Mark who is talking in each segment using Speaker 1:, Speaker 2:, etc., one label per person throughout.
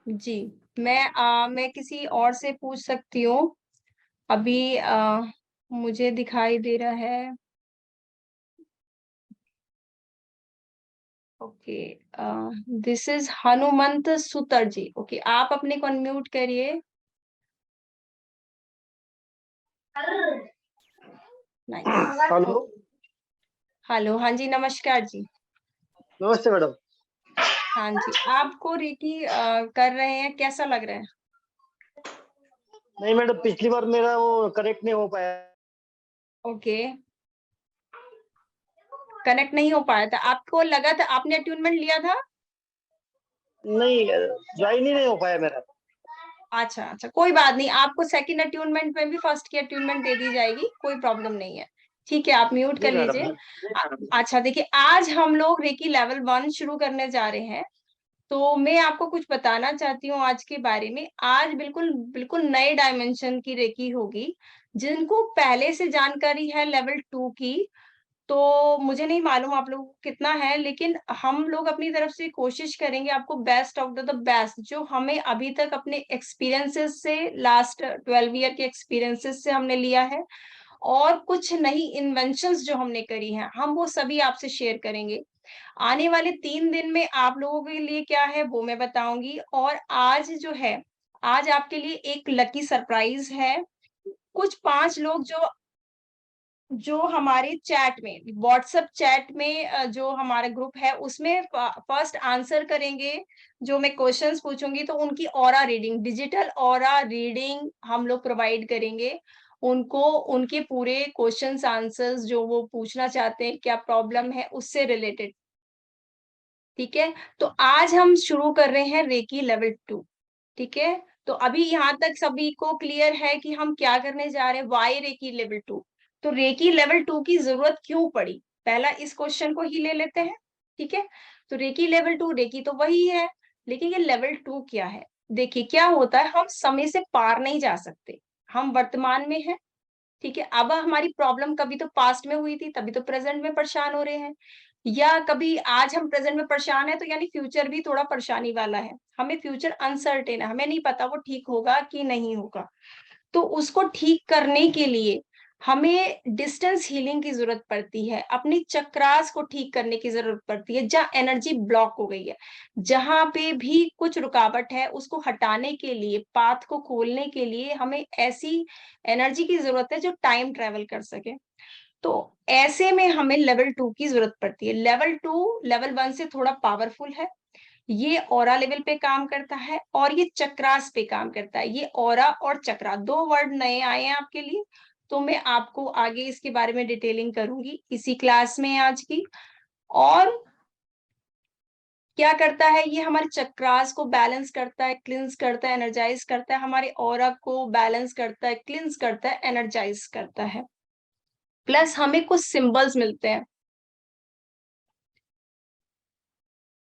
Speaker 1: जी। मैं किसी और से पूछ सकती हूँ। अभी मुझे दिखाई दे रहा है। Okay. This is Hanumant Sutar ji. Okay, आप अपने को अनम्यूट करिए। नाइस।
Speaker 2: हेलो।
Speaker 1: हेलो, हाँ जी, नमस्कार जी।
Speaker 2: नमस्ते मैडम।
Speaker 1: हाँ जी, आपको रेकी कर रहे हैं, कैसा लग रहा है?
Speaker 2: नहीं मैडम, पिछली बार मेरा वो कनेक्ट नहीं हो पाया।
Speaker 1: ओके, कनेक्ट नहीं हो पाया था। आपको लगा था आपने अट्यूनमेंट लिया था?
Speaker 2: नहीं, ज्वाइन ही नहीं हो पाया मेरा।
Speaker 1: अच्छा अच्छा, कोई बात नहीं, आपको सेकंड अट्यूनमेंट में भी फर्स्ट की अट्यूनमेंट दे दी जाएगी, कोई प्रॉब्लम नहीं है। ठीक है, आप म्यूट
Speaker 2: जी
Speaker 1: कर
Speaker 2: मैडम।
Speaker 1: लीजिए। अच्छा देखिए, आज हम लोग रेकी लेवल 1 शुरू करने जा रहे हैं। तो मैं आपको कुछ बताना चाहती हूँ आज के बारे में। आज बिल्कुल बिल्कुल नए डायमेंशन की रेकी होगी। जिनको पहले से जानकारी है लेवल 2 की, तो मुझे नहीं मालूम आप लोगों को कितना है, लेकिन हम लोग अपनी तरफ से कोशिश करेंगे आपको बेस्ट ऑफ द बेस्ट, जो हमें अभी तक अपने एक्सपीरियंसेस से, लास्ट 12 ईयर के एक्सपीरियंसेस से हमने लिया है, और कुछ नई इन्वेंशंस जो हमने करी हैं, हम वो सभी आपसे शेयर करेंगे। आने वाले 3 दिन में आप लोगों के लिए क्या है वो मैं बताऊंगी। और आज जो है, आज आपके लिए एक लकी सरप्राइज है। कुछ 5 लोग जो जो हमारे चैट में, व्हाट्सएप चैट में, जो हमारा ग्रुप है उसमें फर्स्ट आंसर करेंगे, जो मैं क्वेश्चंस पूछूंगी, तो उनकी aura reading, digital aura reading हम लोग प्रोवाइड करेंगे उनको। उनके पूरे क्वेश्चंस आंसर्स जो वो पूछना चाहते हैं, क्या प्रॉब्लम है उससे रिलेटेड। ठीक है, तो आज हम शुरू कर रहे हैं रेकी लेवल 2। ठीक है, तो अभी यहाँ तक सभी को क्लियर है कि हम क्या करने जा रहे हैं, वाई रेकी लेवल 2। तो रेकी लेवल 2 की जरूरत क्यों पड़ी, पहला इस क्वेश्चन को ही ले लेते हैं। ठीक है, तो रेकी लेवल 2, रेकी तो वही है, लेकिन ये लेवल 2 क्या है? देखिए क्या होता है, हम समय से पार नहीं जा सकते। हम वर्तमान में हैं, ठीक है। अब हमारी प्रॉब्लम कभी तो पास्ट में हुई थी, तभी तो प्रेजेंट में परेशान हो रहे हैं। या कभी आज हम प्रेजेंट में परेशान है, तो यानी फ्यूचर भी थोड़ा परेशानी वाला है। हमें फ्यूचर अनसर्टेन है, हमें नहीं पता वो ठीक होगा कि नहीं होगा। तो उसको ठीक करने के लिए हमें डिस्टेंस हीलिंग की जरूरत पड़ती है, अपनी चक्रास को ठीक करने की जरूरत पड़ती है, जहाँ एनर्जी ब्लॉक हो गई है, जहां पे भी कुछ रुकावट है उसको हटाने के लिए, पाथ को खोलने के लिए हमें ऐसी एनर्जी की जरूरत है जो टाइम ट्रेवल कर सके। तो ऐसे में हमें लेवल 2 की जरूरत पड़ती है। लेवल 2 लेवल 1 से थोड़ा पावरफुल है। ये ऑरा लेवल पे काम करता है और ये चक्रास पे काम करता है। ये ऑरा और चक्रा, दो वर्ड नए आए हैं आपके लिए, तो मैं आपको आगे इसके बारे में डिटेलिंग करूंगी इसी क्लास में आज की। और क्या करता है ये, हमारे चक्रास को बैलेंस करता है, क्लिंस करता है, एनर्जाइज करता है, हमारे ऑरा को बैलेंस करता है, क्लिंस करता है, एनर्जाइज करता है। प्लस हमें कुछ सिंबल्स मिलते हैं।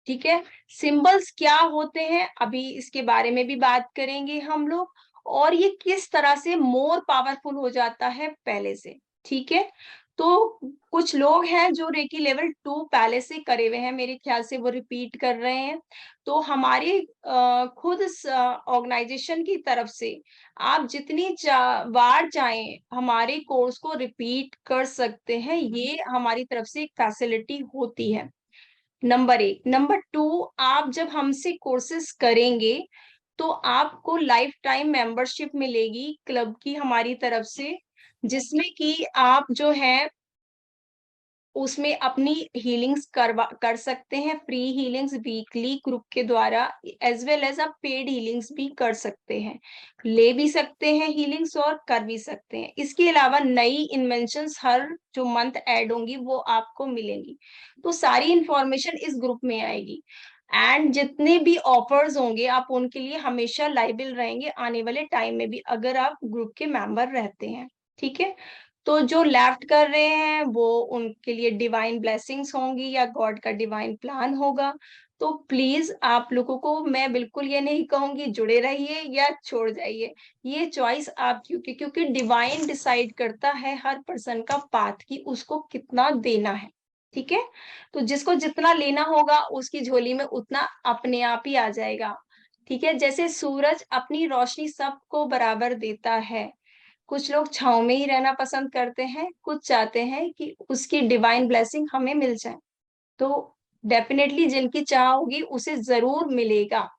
Speaker 1: ठीक है, सिंबल्स क्या होते हैं अभी इसके बारे में भी बात करेंगे हम लोग, और ये किस तरह से मोर पावरफुल हो जाता है पहले से। ठीक है, तो कुछ लोग हैं जो रेकी लेवल 2 पहले से करे हुए हैं, मेरे ख्याल से वो रिपीट कर रहे हैं। तो हमारे खुद ऑर्गेनाइजेशन की तरफ से आप जितनी बार चाहें हमारे कोर्स को रिपीट कर सकते हैं, ये हमारी तरफ से एक फैसिलिटी होती है। नंबर 1। नंबर 2, आप जब हमसे कोर्सेज करेंगे तो आपको लाइफ टाइम मेंबरशिप मिलेगी क्लब की हमारी तरफ से, जिसमें कि आप जो है उसमें अपनी हीलिंग्स कर सकते हैं, फ्री हीलिंग्स वीकली ग्रुप के द्वारा, एज वेल एज आप पेड हीलिंग्स भी कर सकते हैं, ले भी सकते हैं हीलिंग्स और कर भी सकते हैं। इसके अलावा नई इन्वेंशंस हर जो मंथ ऐड होंगी वो आपको मिलेंगी। तो सारी इंफॉर्मेशन इस ग्रुप में आएगी। एंड जितने भी ऑफर्स होंगे आप उनके लिए हमेशा लाइबल रहेंगे आने वाले टाइम में भी, अगर आप ग्रुप के मेंबर रहते हैं। ठीक है, तो जो लेफ्ट कर रहे हैं वो, उनके लिए डिवाइन ब्लेसिंग्स होंगी या गॉड का डिवाइन प्लान होगा। तो प्लीज आप लोगों को मैं बिल्कुल ये नहीं कहूंगी जुड़े रहिए या छोड़ जाइए, ये चॉइस आपकी, क्योंकि डिवाइन डिसाइड करता है हर पर्सन का पाथ की उसको कितना देना है। ठीक है, तो जिसको जितना लेना होगा उसकी झोली में उतना अपने आप ही आ जाएगा। ठीक है, जैसे सूरज अपनी रोशनी सबको बराबर देता है, कुछ लोग छांव में ही रहना पसंद करते हैं, कुछ चाहते हैं कि उसकी डिवाइन ब्लेसिंग हमें मिल जाए। तो डेफिनेटली जिनकी चाह होगी उसे जरूर मिलेगा।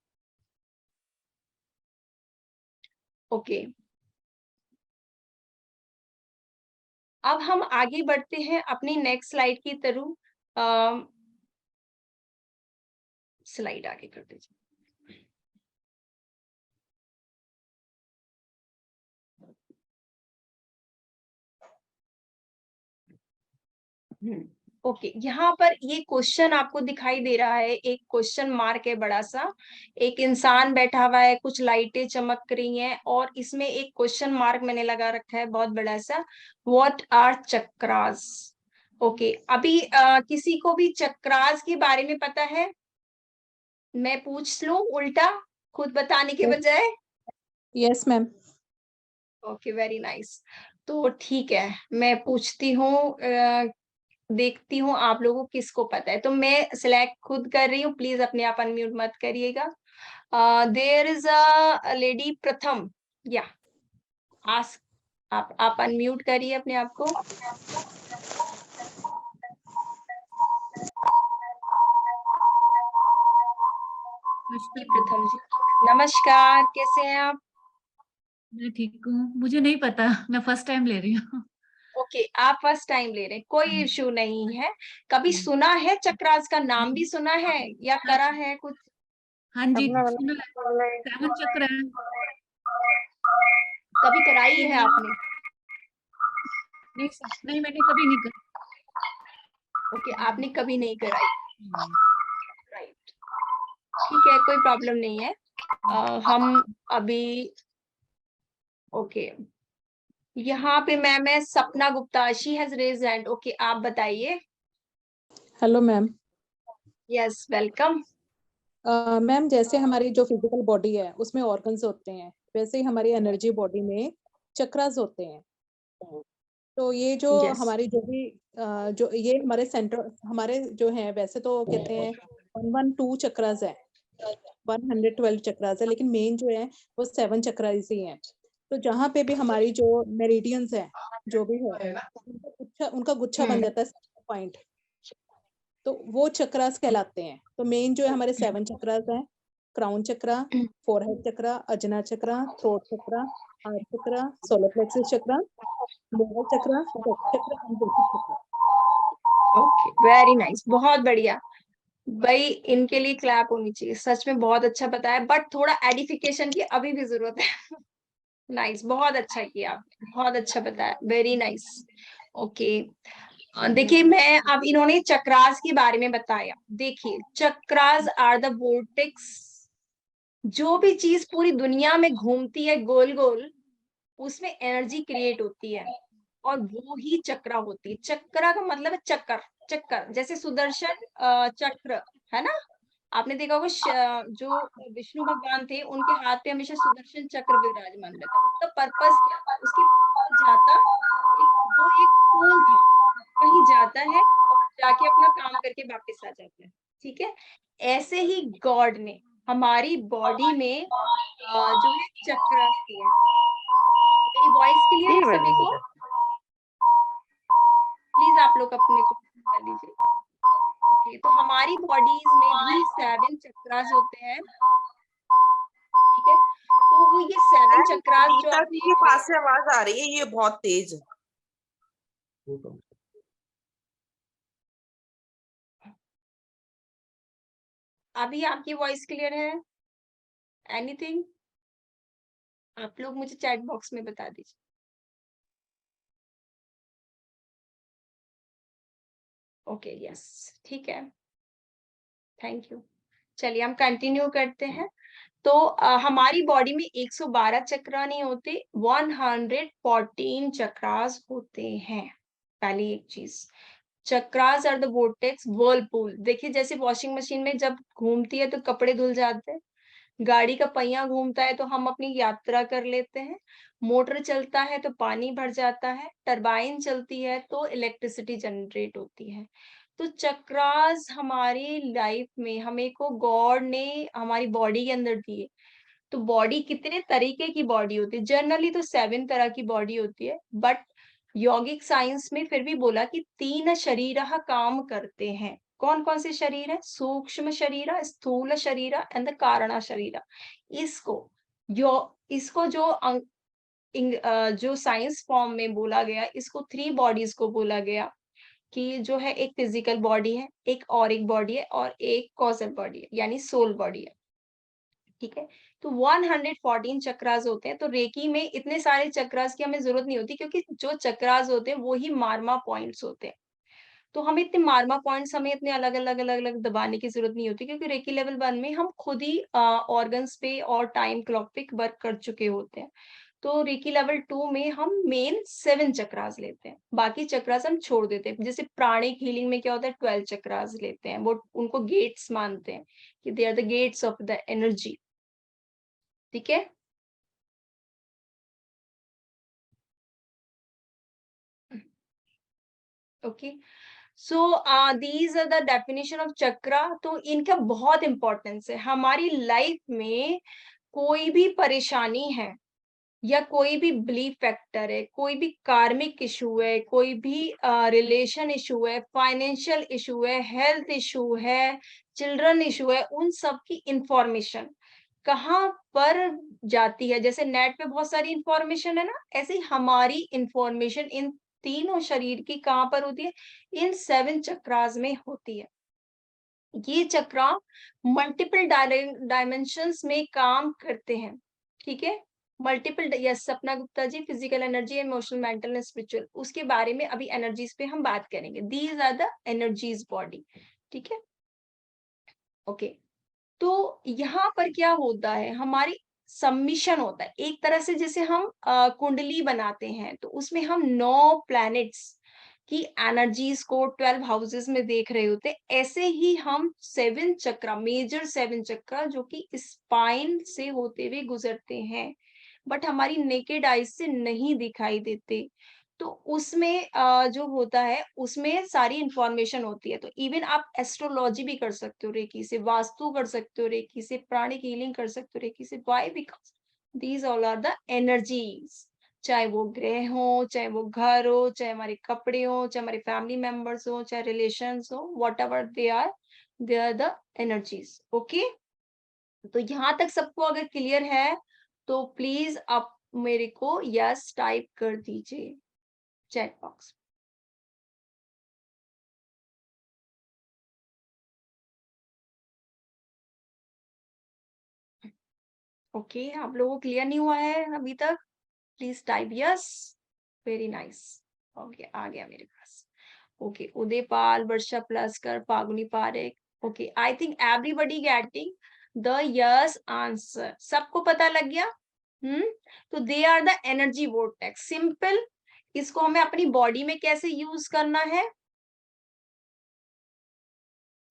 Speaker 1: ओके, अब हम आगे बढ़ते हैं अपनी नेक्स्ट स्लाइड की तरफ। स्लाइड आगे कर दीजिए। ओके, यहाँ पर ये क्वेश्चन आपको दिखाई दे रहा है, एक क्वेश्चन मार्क है बड़ा सा। एक इंसान बैठा हुआ है, कुछ लाइटें चमक रही हैं और इसमें एक क्वेश्चन मार्क मैंने लगा रखा है बहुत बड़ा सा, व्हाट आर चक्रास। ओके, अभी किसी को भी चक्रास के बारे में पता है? मैं पूछ लूं उल्टा, खुद बताने के बजाय?
Speaker 3: Yes ma'am.
Speaker 1: Okay, very nice. तो ठीक है, मैं पूछती हूँ, देखती हूँ आप लोगों को किसको पता है। तो मैं सिलेक्ट खुद कर रही हूँ, प्लीज अपने आप अनम्यूट मत करिएगा। देयर इज अ लेडी प्रथम, या आस्क। आप अनम्यूट करिए अपने आप को। प्रथम जी, नमस्कार, कैसे हैं आप?
Speaker 4: मैं ठीक हूँ। मुझे नहीं पता, मैं फर्स्ट टाइम ले रही हूँ।
Speaker 1: ओके, आप फर्स्ट टाइम ले रहे हैं, कोई इश्यू नहीं है। कभी सुना है चक्रास का नाम भी सुना है या करा है कुछ?
Speaker 4: हाँ जी, सुना है, 7 चक्र है।
Speaker 1: कभी कराई है आपने?
Speaker 4: नहीं नहीं, मैंने कभी नहीं कर।
Speaker 1: ओके, आपने कभी नहीं कराई, राइट। ठीक है, कोई प्रॉब्लम नहीं है। हम अभी, ओके, यहाँ पे मैम है सपना Gupta, she has raised hand. Okay, आप बताइए।
Speaker 3: Hello ma'am.
Speaker 1: Yes, welcome.
Speaker 3: Ma'am, जैसे हमारी जो फिजिकल बॉडी है उसमें ऑर्गन्स होते हैं, वैसे ही हमारी एनर्जी बॉडी में चक्रास होते हैं। तो ये जो
Speaker 1: यस,
Speaker 3: हमारी जो भी जो ये हमारे सेंटर हमारे जो है, वैसे तो कहते हैं 112 चक्रास है, 112 चक्रास है, लेकिन मेन जो है वो 7 चक्रास ही है। तो जहाँ पे भी हमारी जो मेरिडियंस है, जो भी है, उनका गुच्छा बन जाता है पॉइंट, तो वो चक्रास कहलाते हैं। तो मेन जो है हमारे 7 चक्रास हैं, crown chakra, forehead chakra, Ajna chakra, throat chakra, heart chakra, solar plexus chakra, lower chakra, chakra and basic chakra.
Speaker 1: Okay, very nice, बहुत बढ़िया भाई, इनके लिए क्लैप होनी चाहिए, सच में बहुत अच्छा बताया, बट थोड़ा एडिफिकेशन की अभी भी जरूरत है। नाइस, बहुत अच्छा किया आपने, बहुत अच्छा बताया, वेरी नाइस। ओके, देखिए, मैं अब इन्होंने चक्रास के बारे में बताया। देखिए, चक्रास आर द वोर्टेक्स, जो भी चीज पूरी दुनिया में घूमती है गोल गोल, उसमें एनर्जी क्रिएट होती है और वो ही चक्रा होती है। चक्रा का मतलब है चक्कर, चक्कर, जैसे सुदर्शन चक्र है ना। आपने देखा होगा जो विष्णु भगवान थे उनके हाथ पे हमेशा सुदर्शन चक्र विराजमान रहता। उसका पर्पस क्या था? उसके जाता वो एक फूल था, कहीं जाता है और जाके अपना काम करके वापस आ जाता है। ठीक है, ऐसे ही गॉड ने हमारी बॉडी में जो है चक्र दिए हैं। मेरी वॉइस क्लियर है सभी को? प्लीज आप लोग अपने को कर लीजिए। ओके, तो हमारी बॉडीज में भी 7 चक्रास होते हैं। ठीक है, तो वो ये 7 चक्रास जो
Speaker 5: गीता जी के पास से आवाज आ रही है, ये बहुत तेज।
Speaker 1: अभी आपकी वॉइस क्लियर है? एनीथिंग? आप लोग मुझे चैट बॉक्स में बता दीजिए। ओके, यस, ठीक है, थैंक यू। चलिए हम कंटिन्यू करते हैं। तो हमारी बॉडी में 112 चक्र नहीं होते, 114 चक्रास होते हैं। पहली एक चीज, chakras are the vortex whirlpool. देखिए, जैसे वॉशिंग मशीन में जब घूमती है तो कपड़े धुल जाते हैं, गाड़ी का पहिया घूमता है तो हम अपनी यात्रा कर लेते हैं, मोटर चलता है तो पानी भर जाता है, टरबाइन चलती है तो इलेक्ट्रिसिटी जनरेट होती है। तो चक्रास हमारी लाइफ में हमें को गॉड ने हमारी बॉडी के अंदर दिए। तो बॉडी कितने तरीके की बॉडी होती है? जनरली तो 7 तरह की बॉडी होती है, बट यौगिक साइंस में फिर भी बोला कि 3 शरीर काम करते हैं। कौन कौन से शरीर है? सूक्ष्म शरीर, स्थूल शरीर एंड द कारणा शरीर। इसको यो इसको जो साइंस फॉर्म में बोला गया, इसको 3 बॉडीज को बोला गया कि जो है एक फिजिकल बॉडी है, एक ऑरिक बॉडी है और एक कॉजल बॉडी है, यानी सोल बॉडी है। ठीक है, तो 114 चक्रास होते हैं। तो रेकी में इतने सारे चक्रास की हमें जरूरत नहीं होती, क्योंकि जो चक्रास होते हैं वो ही मार्मा पॉइंट्स होते हैं। तो हमें इतने मार्मा पॉइंट्स हमें इतने अलग अलग अलग अलग दबाने की जरूरत नहीं होती, क्योंकि रेकी लेवल 1 में हम खुद ही ऑर्गन्स पे और टाइम क्लॉक पे वर्क कर चुके होते हैं। तो रेकी लेवल 2 में हम मेन 7 चक्रास लेते हैं, बाकी चक्रास हम छोड़ देते हैं। जैसे प्राणिक हीलिंग में क्या होता है, 12 चक्रास लेते हैं, वो उनको गेट्स मानते हैं कि they are the gates of the energy. ठीक है, okay. So these are the definition of chakra. तो इनका बहुत इंपॉर्टेंस है हमारी लाइफ में। कोई भी परेशानी है या कोई भी बिलीफ फैक्टर है, कोई भी कार्मिक इशू है, कोई भी रिलेशन इशू है, फाइनेंशियल इशू है, हेल्थ इशू है, चिल्ड्रन इशू है, उन सब की इंफॉर्मेशन कहाँ पर जाती है? जैसे नेट पे बहुत सारी इंफॉर्मेशन है ना, ऐसे ही हमारी इंफॉर्मेशन इन तीनों शरीर की कहाँ पर होती है? इन 7 चक्रास में होती है। ये चक्रा मल्टीपल डायमेंशंस में काम करते हैं। ठीक है, multiple, yes Sapna Gupta ji, physical energy, emotional, mental and spiritual, उसके बारे में अभी एनर्जीज पे हम बात करेंगे। These are the energies body. ठीक है, ओके। तो यहाँ पर क्या होता है, हमारी सबमिशन होता है एक तरह से। जैसे हम कुंडली बनाते हैं, तो उसमें हम 9 प्लैनेट्स की एनर्जीज को 12 हाउसेस में देख रहे होते हैं। ऐसे ही हम 7 चक्र, मेजर 7 चक्र जो कि स्पाइन से होते हुए गुजरते हैं, बट हमारी नेकेड आईज से नहीं दिखाई देते। तो उसमें जो होता है उसमें सारी इंफॉर्मेशन होती है। तो इवन आप एस्ट्रोलॉजी भी कर सकते हो रेकी से, वास्तु कर सकते हो रेकी से, प्राणिक हीलिंग कर सकते हो रेकी से। Why? Because these all are the energies. चाहे वो ग्रह हो, चाहे वो घर हो, चाहे हमारे कपड़े हो, चाहे हमारे फैमिली मेंबर्स हो, चाहे रिलेशंस हो, whatever they are the energies. Okay, तो यहाँ तक सबको अगर क्लियर है तो प्लीज आप मेरे को यस टाइप कर दीजिए चैट बॉक्स। ओके, आप लोगों को क्लियर नहीं हुआ है अभी तक? Please type yes. Very nice, okay, आ गया मेरे पास। Okay, Udaypal, Varsha Plaskar, Phaguni Parekh. Okay, I think everybody getting the yes answer. सबको पता लग गया? तो they are the energy vortex. Simple, इसको हमें अपनी बॉडी में कैसे यूज करना है?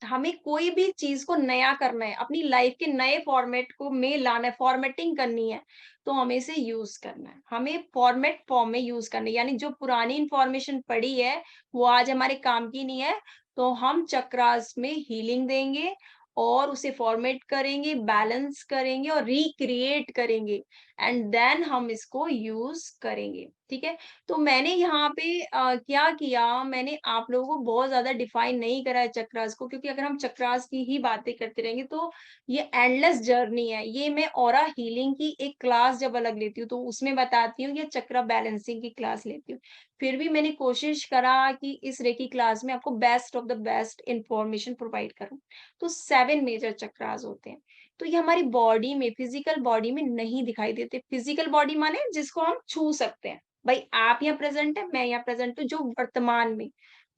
Speaker 1: हमें कोई भी चीज को नया करना है, अपनी लाइफ के नए फॉर्मेट को में लाना है, फॉर्मेटिंग करनी है, तो हमें इसे यूज करना है। हमें फॉर्मेट फॉर्म में यूज करना है, यानी जो पुरानी इंफॉर्मेशन पड़ी है वो आज हमारे काम की नहीं है, तो हम चक्रास में हीलिंग देंगे और उसे फॉर्मेट करेंगे, बैलेंस करेंगे और रिक्रिएट करेंगे, एंड देन हम इसको यूज करेंगे। ठीक है, तो मैंने यहाँ पे क्या किया, मैंने आप लोगों को बहुत ज्यादा डिफाइन नहीं करा है चक्रास को, क्योंकि अगर हम चक्रास की ही बातें करते रहेंगे तो ये एंडलेस जर्नी है। ये मैं ऑरा हीलिंग की एक क्लास जब अलग लेती हूँ तो उसमें बताती हूँ, ये चक्रा बैलेंसिंग की क्लास लेती हूँ। फिर भी मैंने कोशिश करा कि इस रेकी क्लास में आपको best of the best information provide करूँ। तो 7 मेजर चक्रास होते हैं। तो ये हमारी बॉडी में, फिजिकल बॉडी में नहीं दिखाई देते। फिजिकल बॉडी माने जिसको हम छू सकते हैं, भाई आप यहाँ प्रेजेंट है, मैं यहाँ प्रेजेंट हूँ, जो वर्तमान में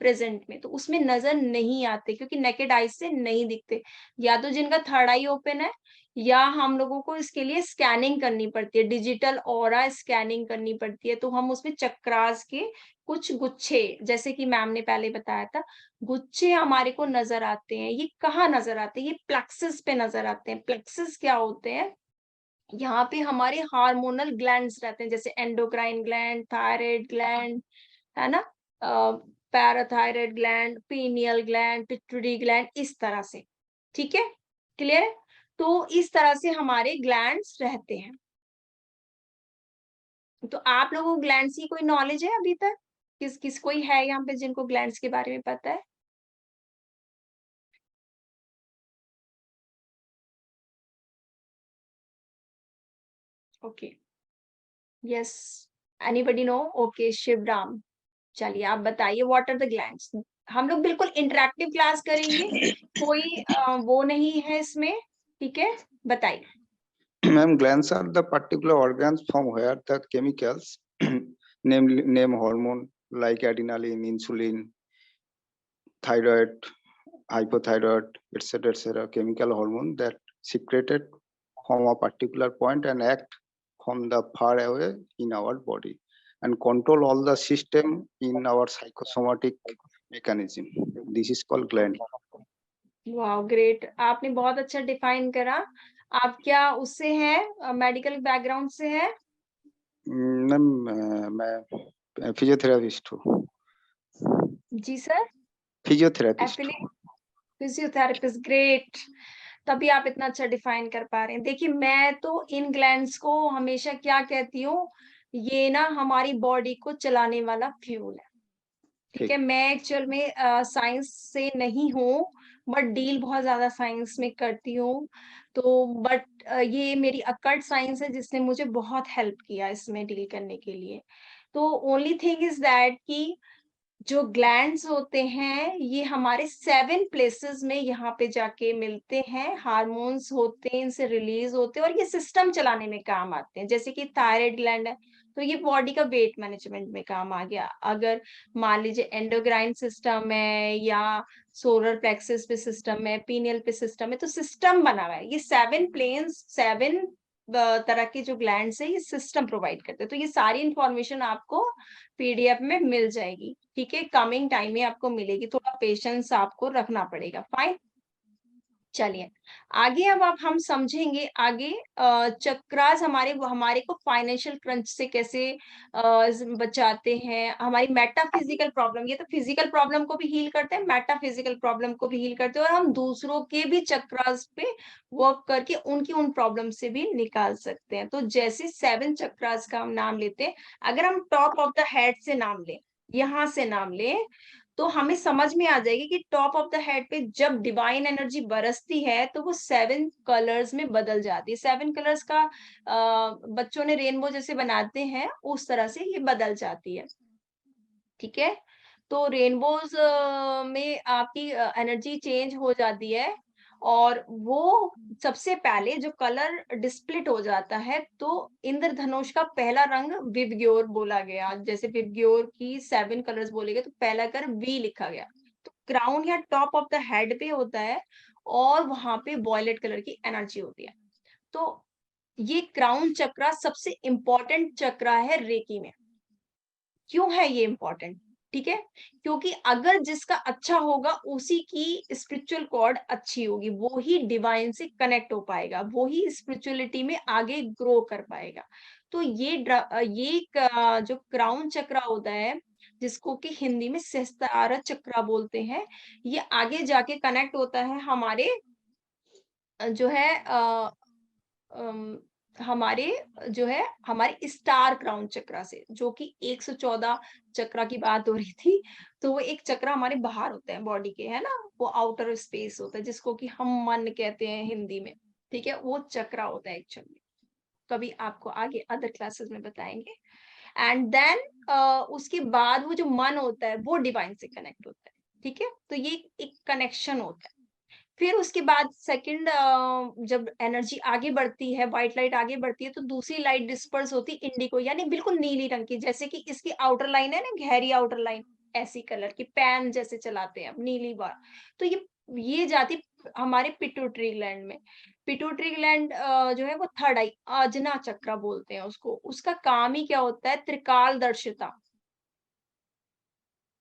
Speaker 1: प्रेजेंट में, तो उसमें नजर नहीं आते क्योंकि नेकेड आईज से नहीं दिखते। या तो जिनका थर्ड आई ओपन है, या हम लोगों को इसके लिए स्कैनिंग करनी पड़ती है, डिजिटल ऑरा स्कैनिंग करनी पड़ती है। तो हम उसमें चक्रास के कुछ गुच्छे, जैसे कि मैम ने पहले बताया था, गुच्छे हमारे को नजर आते हैं। ये कहाँ नजर आते हैं? ये प्लेक्सस पे नजर आते हैं। प्लेक्सस क्या होते हैं? यहाँ पे हमारे हार्मोनल ग्लैंड्स रहते हैं, जैसे एंडोक्राइन ग्लैंड, थायराइड ग्लैंड, है ना, parathyroid gland, pineal gland, pituitary gland, इस तरह से। ठीक है, क्लियर है? तो इस तरह से हमारे ग्लैंड्स रहते हैं। तो आप लोगों को ग्लैंड्स की कोई नॉलेज है अभी तक? किस कोई है यहाँ पे जिनको ग्लैंड्स के बारे में पता है? Okay, yes, anybody no? Okay, Shivram, चलिए आप बताइए व्हाट आर द ग्लैंड्स। हम लोग बिल्कुल इंटरेक्टिव क्लास करेंगे, कोई वो नहीं है इसमें, ठीक है, बताइए।
Speaker 6: Ma'am, glands are the particular organs from where the chemicals, name hormone like adrenaline, insulin, thyroid, hypothyroid, etc., chemical hormone that secreted from a particular point and act from the far away in our body and control all the system in our psychosomatic mechanism. This is called gland.
Speaker 1: Wow, great, आपने बहुत अच्छा define करा। आप क्या उससे हैं, medical background से हैं?
Speaker 6: मैम मैं फिजियोथेरापिस्ट हूँ।
Speaker 1: जी सर,
Speaker 6: फिजियोथेरापिस्ट।
Speaker 1: फिजियोथेरेपिस्ट, ग्रेट, तभी आप इतना अच्छा डिफाइन कर पा रहे हैं। देखिए, मैं तो इन ग्लैंड्स को हमेशा क्या कहती हूँ, ये ना हमारी बॉडी को चलाने वाला फ्यूल है। ठीक है, मैं एक्चुअल में साइंस से नहीं हूँ, बट डील बहुत ज्यादा साइंस में करती हूँ। तो बट ये मेरी अकर्ड साइंस है जिसने मुझे बहुत हेल्प किया इसमें डील करने के लिए। तो ओनली थिंग इज दैट कि जो ग्लैंड्स होते हैं ये हमारे 7 प्लेसेस में यहाँ पे जाके मिलते हैं, हार्मोन्स होते हैं, इनसे रिलीज होते हैं और ये सिस्टम चलाने में काम आते हैं। जैसे कि थायराइड ग्लैंड है तो ये बॉडी का वेट मैनेजमेंट में काम आ गया। अगर मान लीजिए एंडोक्राइन सिस्टम है या सोलर प्लेक्सस पे सिस्टम है, पीनियल पे सिस्टम है, तो सिस्टम बना हुआ है। ये 7 प्लेन्स, 7 तरह के जो ग्लैंड्स है ये सिस्टम प्रोवाइड करते हैं। तो ये सारी इंफॉर्मेशन आपको पीडीएफ में मिल जाएगी, ठीक है, कमिंग टाइम में आपको मिलेगी, थोड़ा पेशेंस आपको रखना पड़ेगा। फाइन, चलिए आगे अब आप हम समझेंगे आगे चक्रास हमारे को फाइनेंशियल क्रंच से कैसे बचाते हैं, हमारी मेटाफिजिकल प्रॉब्लम, ये तो फिजिकल प्रॉब्लम को भी हील करते हैं, मेटाफिजिकल प्रॉब्लम को भी हील करते हैं, और हम दूसरों के भी चक्रास पे वर्क करके उनकी उन प्रॉब्लम से भी निकाल सकते हैं। तो जैसे 7 चक्रास का हम नाम लेते हैं, अगर हम टॉप ऑफ द हेड से नाम लें, यहां से नाम लें, तो हमें समझ में आ जाएगी कि टॉप ऑफ द हेड पे जब डिवाइन एनर्जी बरसती है तो वो 7 कलर्स में बदल जाती है। 7 कलर्स का बच्चों ने रेनबो जैसे बनाते हैं उस तरह से ये बदल जाती है। ठीक है, तो रेनबोज में आपकी एनर्जी चेंज हो जाती है और वो सबसे पहले जो कलर डिस्प्लिट हो जाता है तो इंद्रधनुष का पहला रंग विबग्योर बोला गया। जैसे विबग्योर की 7 कलर्स बोले गए तो पहला कर वी लिखा गया। तो क्राउन या टॉप ऑफ द हेड पे होता है और वहां पे वॉयलेट कलर की एनर्जी होती है। तो ये क्राउन चक्रा सबसे इंपॉर्टेंट चक्रा है रेकी में। क्यों है ये इंपॉर्टेंट? ठीक है, क्योंकि अगर जिसका अच्छा होगा उसी की स्पिरिचुअल कॉर्ड अच्छी होगी, वो ही डिवाइन से कनेक्ट हो पाएगा, वो ही स्पिरिचुअलिटी में आगे ग्रो कर पाएगा। तो जो क्राउन चक्रा होता है जिसको कि हिंदी में सहस्त्रार चक्रा बोलते हैं, ये आगे जाके कनेक्ट होता है हमारे जो है अम, हमारे जो है हमारे स्टार क्राउन चक्रा से, जो कि 114 चक्रा की बात हो रही थी। तो वो एक चक्रा हमारे बाहर होता है बॉडी के, है ना, वो आउटर स्पेस होता है जिसको कि हम मन कहते हैं हिंदी में। ठीक है, वो चक्रा होता है एक्चुअली, कभी आपको आगे अदर क्लासेस में बताएंगे। एंड देन उसके बाद वो जो मन होता है वो डिवाइन से कनेक्ट होता है। ठीक है, तो ये एक कनेक्शन होता है। फिर उसके बाद सेकंड जब एनर्जी आगे बढ़ती है, व्हाइट लाइट आगे बढ़ती है, तो दूसरी लाइट डिस्पर्स होती है इंडिगो, यानी बिल्कुल नीली रंग की। जैसे कि इसकी आउटर लाइन है ना, गहरी आउटर लाइन, ऐसी कलर की पैन जैसे चलाते हैं अब नीली बार। तो ये जाती हमारे पिट्यूटरी ग्लैंड में। पिट्यूटरी ग्लैंड जो है वो थर्ड आई, आजना चक्र बोलते हैं उसको। उसका काम ही क्या होता है? त्रिकालदर्शिता।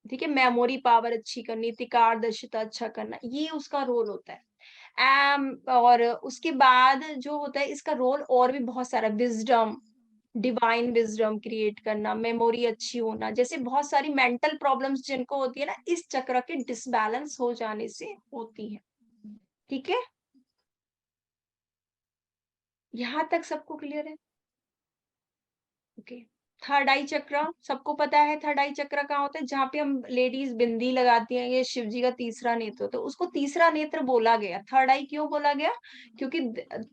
Speaker 1: ठीक है, मेमोरी पावर अच्छी करनी, त्रिकालदर्शिता अच्छा करना, ये उसका रोल होता है। और उसके बाद जो होता है इसका रोल और भी बहुत सारा, विजडम, डिवाइन विजडम क्रिएट करना, मेमोरी अच्छी होना, जैसे बहुत सारी मेंटल प्रॉब्लम्स जिनको होती है ना, इस चक्र के डिसबैलेंस हो जाने से होती है। ठीक है, यहां तक सबको क्लियर है? ओके। थर्ड आई चक्र सबको पता है, थर्ड आई चक्र कहाँ होता है? जहाँ पे हम लेडीज बिंदी लगाती हैं, ये शिव जी का तीसरा नेत्र होता है, उसको तीसरा नेत्र बोला गया। थर्ड आई क्यों बोला गया? क्योंकि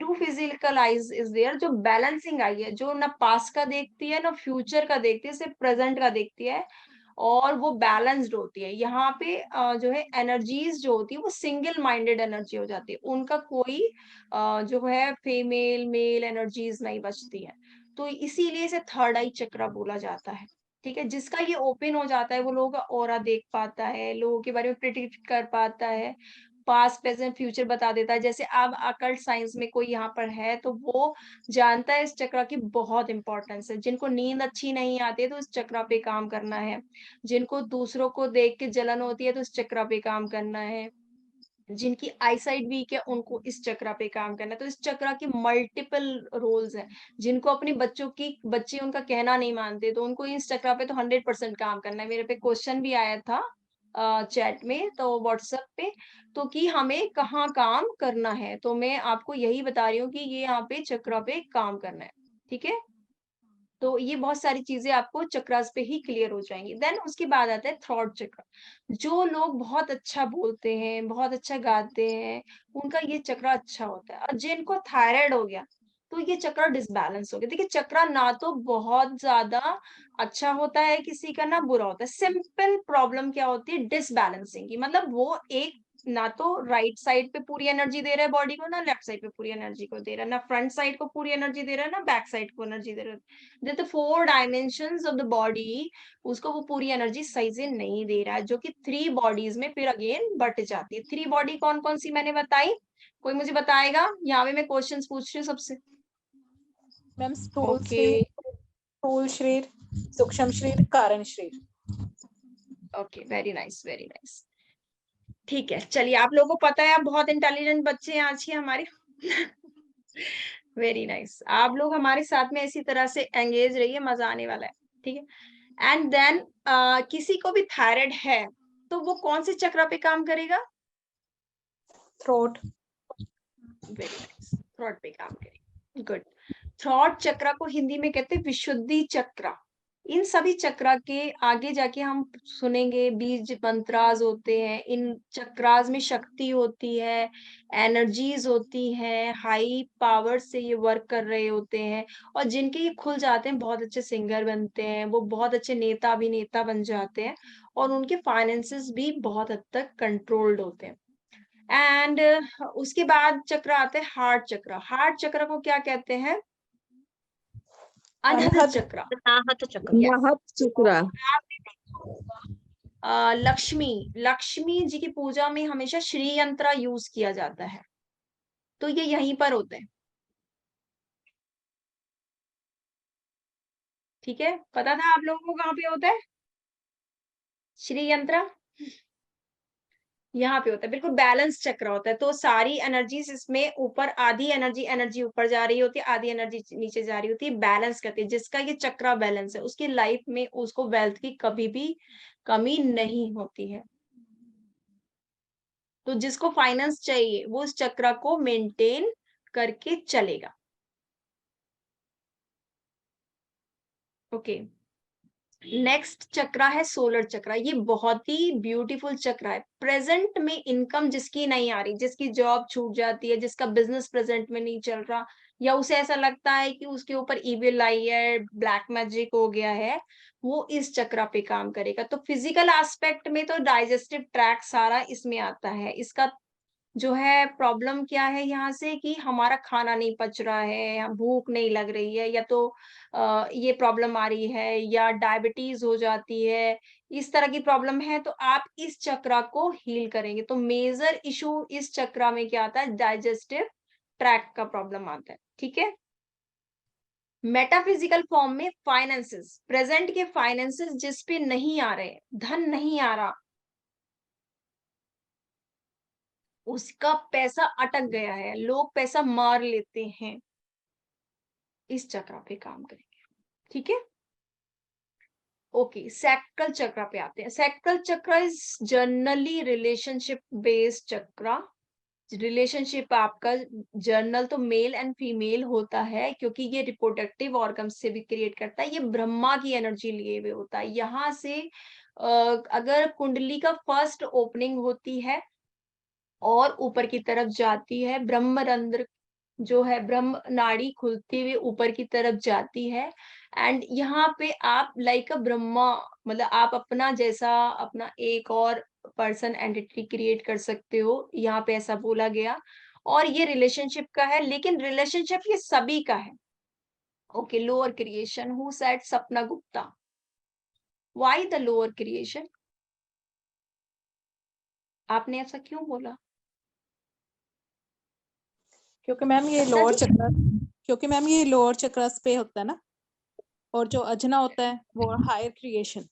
Speaker 1: two physical eyes is there, जो बैलेंसिंग आई है, जो ना पास्ट का देखती है ना फ्यूचर का देखती है, सिर्फ प्रेजेंट का देखती है, और वो बैलेंस्ड होती है। यहाँ पे जो है एनर्जीज जो होती है वो सिंगल माइंडेड एनर्जी हो जाती है, उनका कोई जो है फीमेल मेल एनर्जीज नहीं बचती है। तो इसीलिए इसे थर्ड आई चक्र बोला जाता है। ठीक है, जिसका ये ओपन हो जाता है वो लोगों का ऑरा देख पाता है, लोगों के बारे में प्रिडिक्ट कर पाता है, पास्ट प्रेजेंट फ्यूचर बता देता है। जैसे अब अकल्ट साइंस में कोई यहाँ पर है तो वो जानता है इस चक्र की बहुत इंपॉर्टेंस है। जिनको नींद अच्छी नहीं आती है तो इस चक्र पे काम करना है, जिनको दूसरों को देख के जलन होती है तो इस चक्र पे काम करना है, जिनकी आईसाइट वीक है उनको इस चक्र पे काम करना है। तो इस चक्र के मल्टीपल रोल्स हैं। जिनको अपने बच्चे उनका कहना नहीं मानते तो उनको इस चक्र पे तो 100% काम करना है। मेरे पे क्वेश्चन भी आया था चैट में, तो व्हाट्सएप पे, तो कि हमें कहाँ काम करना है, तो मैं आपको यही बता रही हूँ कि ये यहाँ पे चक्र पे काम करना है। ठीक है, तो ये बहुत सारी चीजें आपको चक्रास पे ही क्लियर हो जाएंगी। देन उसके बाद आता है थ्रॉट चक्र। जो लोग बहुत अच्छा बोलते हैं, बहुत अच्छा गाते हैं, उनका ये चक्र अच्छा होता है। और जिनको थायराइड हो गया तो ये चक्र डिसबैलेंस हो गया। देखिए, चक्र ना तो बहुत ज्यादा अच्छा होता है किसी का, ना बुरा होता है। सिंपल प्रॉब्लम क्या होती है? डिसबैलेंसिंग की। मतलब वो एक ना तो राइट साइड पे पूरी एनर्जी दे रहा है बॉडी को, ना लेफ्ट साइड पे पूरी एनर्जी को दे रहा है, ना फ्रंट साइड को पूरी एनर्जी दे रहा है, ना बैक साइड को एनर्जी दे रहा है। The 4 dimensions of the body, उसको वो पूरी एनर्जी सही से नहीं दे रहा है, जो कि 3 बॉडीज में फिर अगेन बट जाती है। 3 बॉडी कौन कौन सी मैंने बताई? कोई मुझे बताएगा? यहाँ पे मैं क्वेश्चंस पूछ रही हूँ सबसे।
Speaker 3: मैम स्थूल
Speaker 1: ओके,
Speaker 3: शरीर, स्थूल शरीर, सूक्ष्म शरीर, कारण शरीर।
Speaker 1: Okay, very nice, very nice. ठीक है, चलिए, आप लोगों को पता है, आप बहुत इंटेलिजेंट बच्चे हैं आज के हमारे। वेरी नाइस, आप लोग हमारे साथ में इसी तरह से एंगेज रहिए, मजा आने वाला है। ठीक है, एंड देन किसी को भी थायराइड है तो वो कौन से चक्र पे काम करेगा?
Speaker 3: थ्रोट।
Speaker 1: वेरी नाइस, थ्रॉट पे काम करेगा। गुड। थ्रॉट चक्र को हिंदी में कहते हैं विशुद्धि चक्र। इन सभी चक्र के आगे जाके हम सुनेंगे बीज मंत्रास होते हैं। इन चक्रास में शक्ति होती है, एनर्जीज होती हैं, हाई पावर से ये वर्क कर रहे होते हैं, और जिनके ये खुल जाते हैं बहुत अच्छे सिंगर बनते हैं, वो बहुत अच्छे नेता अभिनेता बन जाते हैं, और उनके फाइनेंसेस भी बहुत हद तक कंट्रोल्ड होते हैं। एंड उसके बाद चक्र आता है हार्ट चक्र। हार्ट चक्र को क्या कहते हैं? अनहद
Speaker 3: अनहद
Speaker 1: चक्र।
Speaker 7: अनाहत चक्र।
Speaker 1: Yes.
Speaker 5: महत चक्र।
Speaker 1: लक्ष्मी, लक्ष्मी जी की पूजा में हमेशा श्री यंत्र यूज किया जाता है, तो ये यहीं पर होते हैं। ठीक है, पता था आप लोगों को कहाँ पे होता है श्री यंत्र? यहाँ पे होता है। बिल्कुल बैलेंस चक्र होता है, तो सारी एनर्जीज इसमें ऊपर, आधी एनर्जी ऊपर जा रही होती है, आधी एनर्जी नीचे जा रही होती है, बैलेंस करती है। जिसका ये चक्र बैलेंस है उसकी लाइफ में उसको वेल्थ की कभी भी कमी नहीं होती है। तो जिसको फाइनेंस चाहिए वो इस चक्र को मेंटेन करके चलेगा। ओके, नेक्स्ट चक्र है सोलर चक्र। ये बहुत ही ब्यूटीफुल चक्र है। प्रेजेंट में इनकम जिसकी नहीं आ रही, जिसकी जॉब छूट जाती है, जिसका बिजनेस प्रेजेंट में नहीं चल रहा, या उसे ऐसा लगता है कि उसके ऊपर इविल आई है, ब्लैक मैजिक हो गया है, वो इस चक्र पे काम करेगा। तो फिजिकल एस्पेक्ट में तो डाइजेस्टिव ट्रैक्ट सारा इसमें आता है। इसका जो है प्रॉब्लम क्या है यहाँ से कि हमारा खाना नहीं पच रहा है, भूख नहीं लग रही है, या तो ये प्रॉब्लम आ रही है, या डायबिटीज हो जाती है, इस तरह की प्रॉब्लम है, तो आप इस चक्र को हील करेंगे। तो मेजर इशू इस चक्र में क्या आता है? डाइजेस्टिव ट्रैक्ट का प्रॉब्लम आता है। ठीक है, मेटाफिजिकल फॉर्म में फाइनेंसेस, प्रेजेंट के फाइनेंसेस जिस पे नहीं आ रहे, धन नहीं आ रहा, उसका पैसा अटक गया है, लोग पैसा मार लेते हैं, इस चक्र पे काम करेंगे। ठीक है। ओके, सैक्रल चक्र पे आते हैं। सैक्रल चक्र इज जनरली रिलेशनशिप बेस्ड चक्र। रिलेशनशिप आपका जर्नल तो मेल एंड फीमेल होता है, क्योंकि ये रिप्रोडक्टिव ऑर्गन से भी क्रिएट करता है। ये ब्रह्मा की एनर्जी लिए हुए होता है। यहाँ से अगर कुंडली का फर्स्ट ओपनिंग होती है और ऊपर की तरफ जाती है, ब्रह्मरंध्र जो है, ब्रह्म नाड़ी खुलती हुई ऊपर की तरफ जाती है। एंड यहाँ पे आप लाइक अ ब्रह्मा, मतलब आप अपना जैसा अपना एक और पर्सन एंटिटी क्रिएट कर सकते हो, यहाँ पे ऐसा बोला गया। और ये रिलेशनशिप का है, लेकिन रिलेशनशिप ये सभी का है। Okay, lower creation, who said? Sapna Gupta. Why the lower creation? आपने ऐसा क्यों बोला?
Speaker 3: क्योंकि मैम ये
Speaker 1: सपना
Speaker 3: लोअर
Speaker 1: जी?
Speaker 3: चक्र, क्योंकि मैम ये लोअर चक्रस पे होता है ना, और जो अजना होता है वो हायर क्रिएशन।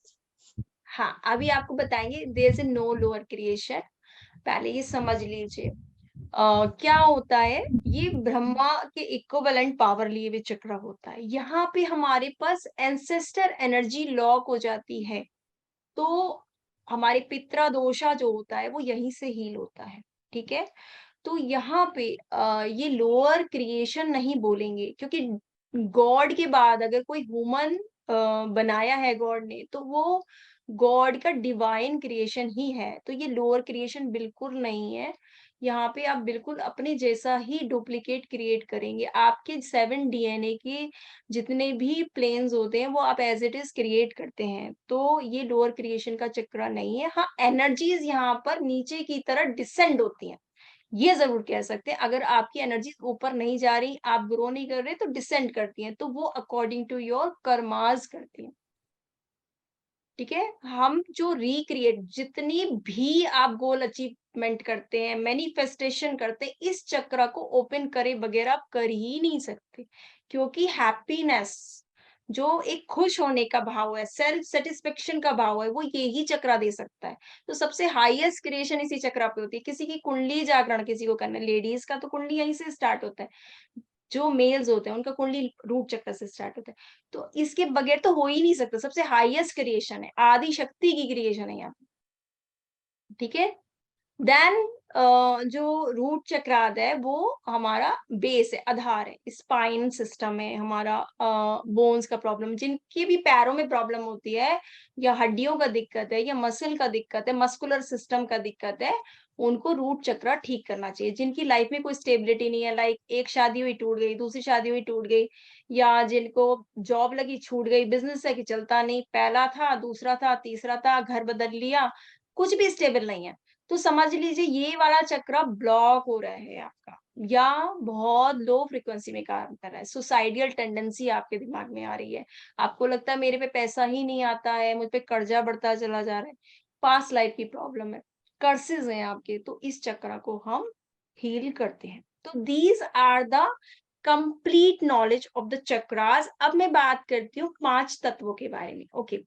Speaker 1: हाँ, अभी आपको बताएंगे। There is no lower creation, पहले ये समझ लीजिए। क्या होता है, ये ब्रह्मा के इक्विवेलेंट पावर लिए हुए चक्र होता है। यहाँ पे हमारे पास एंसेस्टर एनर्जी लॉक हो जाती है, तो हमारे पितरा दोषा जो होता है वो यहीं से हील होता है। ठीक है, तो यहाँ पे ये लोअर क्रिएशन नहीं बोलेंगे, क्योंकि गॉड के बाद अगर कोई ह्यूमन बनाया है गॉड ने, तो वो गॉड का डिवाइन क्रिएशन ही है। तो ये लोअर क्रिएशन बिल्कुल नहीं है। यहाँ पे आप बिल्कुल अपने जैसा ही डुप्लीकेट क्रिएट करेंगे। आपके 7 डीएनए के जितने भी प्लेन्स होते हैं वो आप एज इट इज क्रिएट करते हैं। तो ये लोअर क्रिएशन का चक्र नहीं है। हाँ, एनर्जीज यहाँ पर नीचे की तरह डिसेंड होती हैं, ये जरूर कह सकते हैं। अगर आपकी एनर्जी ऊपर नहीं जा रही, आप ग्रो नहीं कर रहे, तो डिसेंड करती हैं, तो वो अकॉर्डिंग टू योर कर्मास करती हैं। ठीक है, हम जो रिक्रिएट, जितनी भी आप गोल अचीवमेंट करते हैं, मैनिफेस्टेशन करते हैं, इस चक्र को ओपन करे बगैर आप कर ही नहीं सकते। क्योंकि हैप्पीनेस जो एक खुश होने का भाव है, सेल्फ सेटिस्फेक्शन का भाव है, वो यही चक्र दे सकता है। तो सबसे हाईएस्ट क्रिएशन इसी चक्र पे होती है। किसी की कुंडली जागरण किसी को करना है, लेडीज का तो कुंडली यहीं से स्टार्ट होता है, जो मेल्स होते हैं उनका कुंडली रूट चक्र से स्टार्ट होता है। तो इसके बगैर तो हो ही नहीं सकता। सबसे हाईएस्ट क्रिएशन है, आदि शक्ति की क्रिएशन है यहाँ। ठीक है, देन जो रूट चक्राद है वो हमारा बेस है, आधार है, स्पाइन सिस्टम है हमारा। बोन्स का प्रॉब्लम, जिनके भी पैरों में प्रॉब्लम होती है, या हड्डियों का दिक्कत है, या मसल का दिक्कत है, मस्कुलर सिस्टम का दिक्कत है, उनको रूट चक्र ठीक करना चाहिए। जिनकी लाइफ में कोई स्टेबिलिटी नहीं है, लाइक एक शादी हुई टूट गई, दूसरी शादी हुई टूट गई, या जिनको जॉब लगी छूट गई, बिजनेस है कि चलता नहीं, पहला था दूसरा था तीसरा था, घर बदल लिया, कुछ भी स्टेबल नहीं है, तो समझ लीजिए ये वाला चक्र ब्लॉक हो रहा है आपका, या बहुत लो फ्रिक्वेंसी में काम कर रहा है। सुसाइडियल टेंडेंसी आपके दिमाग में आ रही है, आपको लगता है मेरे पे पैसा ही नहीं आता है, मुझ पे कर्जा बढ़ता चला जा रहा है, पास्ट लाइफ की प्रॉब्लम है, कर्सेस हैं आपके, तो इस चक्र को हम हील करते हैं। तो these are the complete knowledge of the chakras. अब मैं बात करती हूँ 5 तत्वों के बारे में। ओके,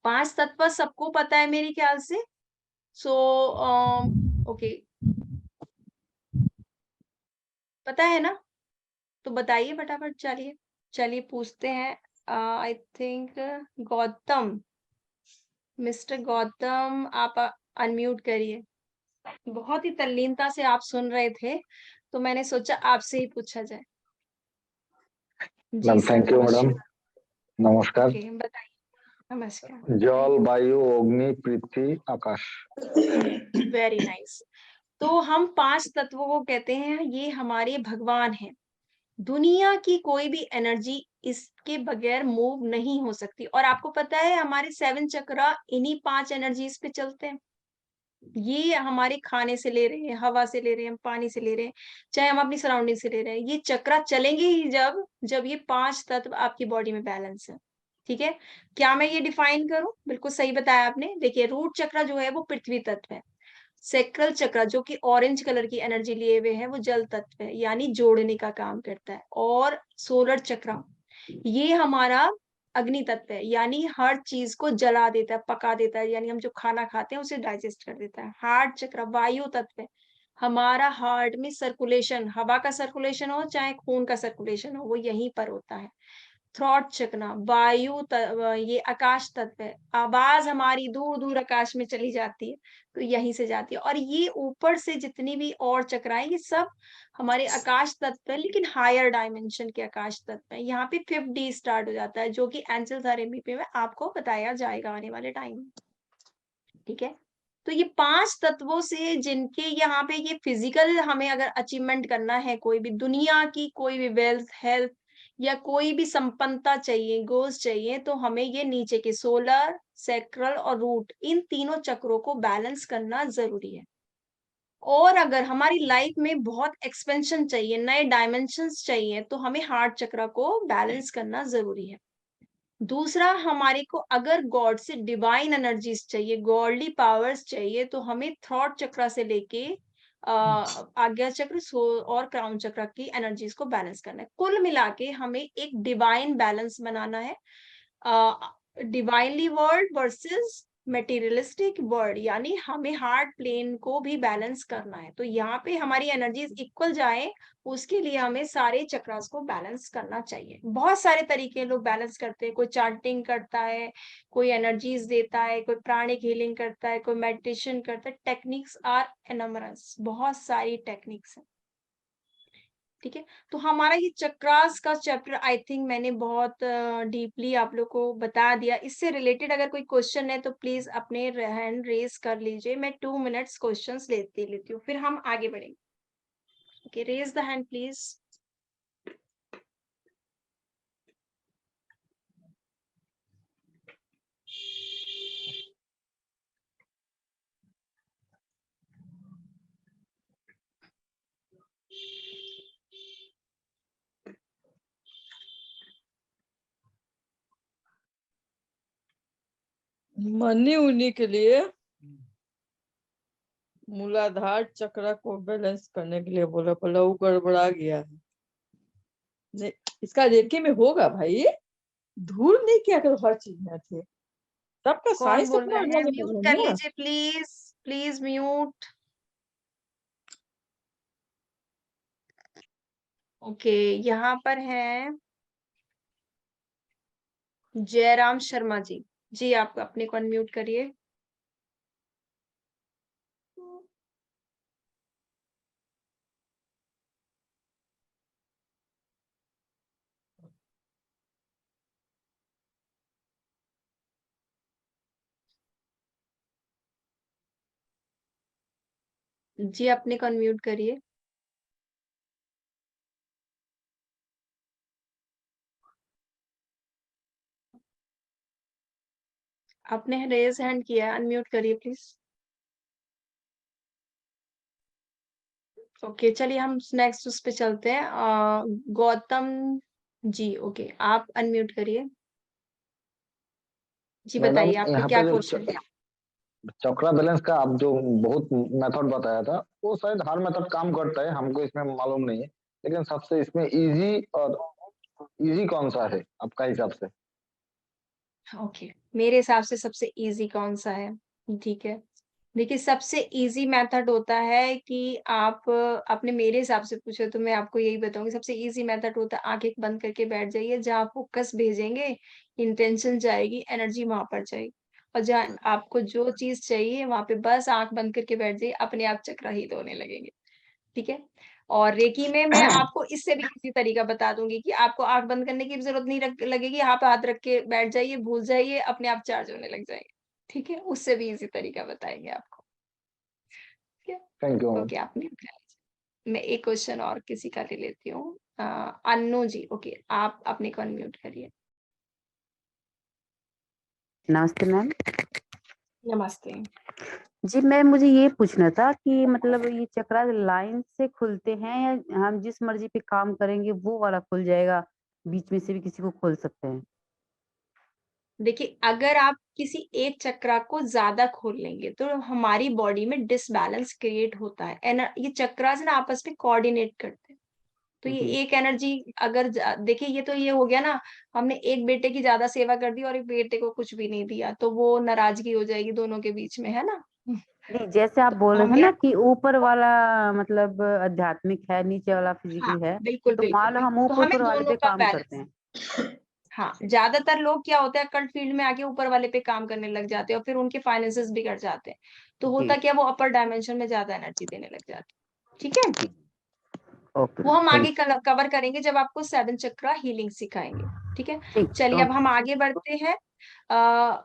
Speaker 1: 5 तत्व सबको पता है मेरे ख्याल से। सो ओके, पता है ना? तो बताइए फटाफट, चलिए चलिए पूछते हैं। I think Gautam, mister Gautam, आप अनम्यूट करिए। बहुत ही तल्लीनता से आप सुन रहे थे, तो मैंने सोचा आपसे ही पूछा जाए। जी
Speaker 7: ma'am
Speaker 1: sir,
Speaker 7: thank you madam,
Speaker 1: नमस्कार।
Speaker 7: नमस्कार।
Speaker 1: ओके, बताइए। नमस्कार,
Speaker 7: जल, वायु, अग्नि, पृथ्वी, आकाश।
Speaker 1: Very nice. तो हम 5 तत्वों को कहते हैं, ये हमारे भगवान हैं। दुनिया की कोई भी एनर्जी इसके बगैर मूव नहीं हो सकती। और आपको पता है हमारे 7 चक्र इन्हीं 5 एनर्जीज पे चलते हैं। ये हमारे खाने से ले रहे हैं, हवा से ले रहे हैं, पानी से ले रहे हैं, चाहे हम अपनी सराउंडिंग से ले रहे हैं, ये चक्र चलेंगे ही जब ये 5 तत्व आपकी बॉडी में बैलेंस है। ठीक है, क्या मैं ये डिफाइन करूं? बिल्कुल सही बताया आपने। देखिए, रूट चक्र जो है वो पृथ्वी तत्व है। सेक्रल चक्र जो कि ऑरेंज कलर की एनर्जी लिए हुए है, वो जल तत्व है, यानी जोड़ने का काम करता है। और सोलर चक्र ये हमारा अग्नि तत्व है, यानी हर चीज को जला देता है, पका देता है, यानी हम जो खाना खाते हैं उसे डाइजेस्ट कर देता है। हार्ट चक्र वायु तत्व है, हमारा हार्ट में सर्कुलेशन, हवा का सर्कुलेशन हो चाहे खून का सर्कुलेशन हो, वो यहीं पर होता है। थ्रॉट चक्र, ये आकाश तत्व है। आवाज हमारी दूर दूर आकाश में चली जाती है, तो यहीं से जाती है। और ये ऊपर से जितनी भी और चक्राएं, ये सब हमारे आकाश तत्व है, लेकिन हायर डायमेंशन के आकाश तत्व है। यहाँ पे 5D स्टार्ट हो जाता है, जो कि एंजल थेरेपी में आपको बताया जाएगा आने वाले टाइम में। ठीक है, तो ये 5 तत्वों से जिनके यहाँ पे ये फिजिकल हमें अगर अचीवमेंट करना है, कोई भी दुनिया की कोई भी वेल्थ, हेल्थ या कोई भी संपन्नता चाहिए, गोल्स चाहिए, तो हमें ये नीचे के सोलर, सैक्रल और रूट, इन तीनों चक्रों को बैलेंस करना जरूरी है। और अगर हमारी लाइफ में बहुत एक्सपेंशन चाहिए, नए डायमेंशंस चाहिए, तो हमें हार्ट चक्र को बैलेंस करना जरूरी है। दूसरा, हमारे को अगर गॉड से डिवाइन एनर्जीज चाहिए, गॉडली पावर्स चाहिए, तो हमें थ्रॉट चक्र से लेके आज्ञा चक्र और क्राउन चक्र की एनर्जीज को बैलेंस करना है। कुल मिला के हमें एक डिवाइन बैलेंस बनाना है, divinely world versus materialistic world, यानी हमें हार्ट प्लेन को भी बैलेंस करना है। तो यहाँ पे हमारी एनर्जीज इक्वल जाए, उसके लिए हमें सारे चक्रास को बैलेंस करना चाहिए। बहुत सारे तरीके लोग बैलेंस करते हैं, कोई चार्टिंग करता है, कोई एनर्जीज देता है, कोई प्राणिक हीलिंग करता है, कोई मेडिटेशन करता है। टेक्निक्स आर एनमरस, बहुत सारी टेक्निक्स हैं। ठीक है, तो हमारा ये चक्रास का चैप्टर आई थिंक मैंने बहुत डीपली आप लोग को बता दिया। इससे रिलेटेड अगर कोई क्वेश्चन है तो प्लीज अपने हैंड रेज कर लीजिए। मैं 2 मिनट्स क्वेश्चंस लेती हूँ, फिर हम आगे बढ़ेंगे। Okay, raise the hand please.
Speaker 8: मनी उन्हीं के लिए मूलाधार चक्र को बैलेंस करने के लिए बोला, बोला वो गड़बड़ा गया है। नहीं, इसका रेकी में होगा भाई, धूल नहीं किया कर हर चीज में थे। सबका
Speaker 1: कौन
Speaker 8: साइज
Speaker 1: बोल
Speaker 8: अपना
Speaker 1: रहा है?
Speaker 8: अलग
Speaker 1: म्यूट
Speaker 8: अलग
Speaker 1: कर
Speaker 8: है ना।
Speaker 1: लीजिए प्लीज, प्लीज म्यूट। ओके, यहाँ पर है जयराम शर्मा जी। जी आप अपने को अनम्यूट करिए। जी अपने को अनम्यूट करिए। आपने रेज हैंड किया, अनम्यूट करिए प्लीज। ओके, चलिए हम नेक्स्ट उस पे चलते हैं। गौतम जी, ओके आप अनम्यूट करिए। जी
Speaker 7: मैडम
Speaker 1: बताइए आपका
Speaker 7: यहाँ
Speaker 1: क्या
Speaker 7: पे जो
Speaker 1: क्वेश्चन है।
Speaker 7: चक्रा बैलेंस का आप जो बहुत मेथड बताया था, वो शायद हर मेथड काम करता है, हमको इसमें मालूम नहीं है, लेकिन सबसे इसमें इजी कौन सा है आपका हिसाब से?
Speaker 1: ओके, मेरे हिसाब से सबसे इजी कौन सा है? ठीक है, देखिए सबसे इजी मेथड होता है कि आप आपने मेरे हिसाब से पूछे तो मैं आपको यही बताऊंगी। सबसे इजी मेथड होता है आंखें बंद करके बैठ जाइए, जहाँ फोकस भेजेंगे इंटेंशन जाएगी, एनर्जी वहां पर जाएगी। और जहाँ आपको जो चीज चाहिए वहां पे बस आंख बंद करके बैठ जाइए, अपने आप चक्र ही होने लगेंगे। ठीक है, और रेकी में मैं आपको इससे भी इसी तरीका बता दूंगी कि आपको आंख बंद करने की भी जरूरत नहीं लगेगी, आप हाथ रख के बैठ जाइए, भूल जाइए, अपने आप चार्ज होने लग जाएंगे। ठीक है, उससे भी इजी तरीका बताएंगे आपको। ठीक है,
Speaker 7: थैंक यू।
Speaker 1: ओके आपने मैं एक क्वेश्चन और किसी का ले लेती हूँ। अन्नू जी, ओके आप अपने को अनम्यूट करिए।
Speaker 9: नमस्ते मैम।
Speaker 1: नमस्ते।
Speaker 9: जी मैम, मुझे ये पूछना था कि मतलब ये चक्रा लाइन से खुलते हैं या हम जिस मर्जी पे काम करेंगे वो वाला खुल जाएगा, बीच में से भी किसी को खोल सकते हैं?
Speaker 1: देखिए, अगर आप किसी एक चक्रा को ज्यादा खोल लेंगे तो हमारी बॉडी में डिसबैलेंस क्रिएट होता है। ये चक्रास ना आपस में कोऑर्डिनेट करते हैं। तो ये एक एनर्जी अगर देखिए, ये तो ये हो गया ना, हमने एक बेटे की ज्यादा सेवा कर दी और एक बेटे को कुछ भी नहीं दिया, तो वो नाराजगी हो जाएगी दोनों के बीच में, है ना।
Speaker 9: नहीं, जैसे आप
Speaker 1: तो
Speaker 9: बोल रहे थे
Speaker 1: हमें,
Speaker 9: ना कि ऊपर वाला मतलब आध्यात्मिक है, नीचे वाला
Speaker 1: हाँ
Speaker 9: फिजिकल है,
Speaker 1: बिल्कुल
Speaker 9: तो
Speaker 1: बिल्कुल
Speaker 9: मान लो हम
Speaker 1: बिल्कुल, तो हमें
Speaker 9: ऊपर वाले
Speaker 1: दोनों
Speaker 9: पे
Speaker 1: का
Speaker 9: काम करते
Speaker 1: बैलेंस,
Speaker 9: हैं,
Speaker 1: हाँ, ज्यादातर लोग क्या होता है कल्ट फील्ड में आके ऊपर वाले पे काम करने लग जाते हैं और फिर उनके फाइनेंसेस बिगड़ जाते हैं। तो होता क्या, वो अपर डायमेंशन में ज्यादा एनर्जी देने लग जाते हैं। ठीक है,
Speaker 9: ओके
Speaker 1: वो हम आगे
Speaker 9: थैंक
Speaker 1: कवर करेंगे जब आपको 7 चक्रा हीलिंग सिखाएंगे। ठीक है,
Speaker 9: ठीक
Speaker 1: चलिए अब
Speaker 9: ओके
Speaker 1: हम आगे बढ़ते हैं। अ,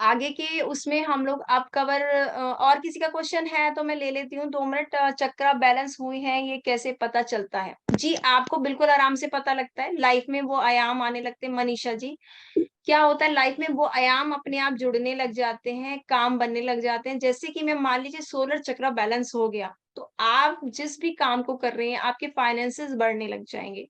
Speaker 1: आगे के उसमें हम लोग अब कवर, और किसी का क्वेश्चन है तो मैं ले लेती हूँ 2 मिनट। चक्रा बैलेंस हुई है ये कैसे पता चलता है? जी आपको बिल्कुल आराम से पता लगता है, लाइफ में वो आयाम आने लगते हैं। मनीषा जी, क्या होता है लाइफ में वो आयाम अपने आप जुड़ने लग जाते हैं, काम बनने लग जाते हैं। जैसे कि मैं मान लीजिए 16 चक्रा बैलेंस हो गया, तो आप जिस भी काम को कर रहे हैं आपके फाइनेंसेस बढ़ने लग जाएंगे,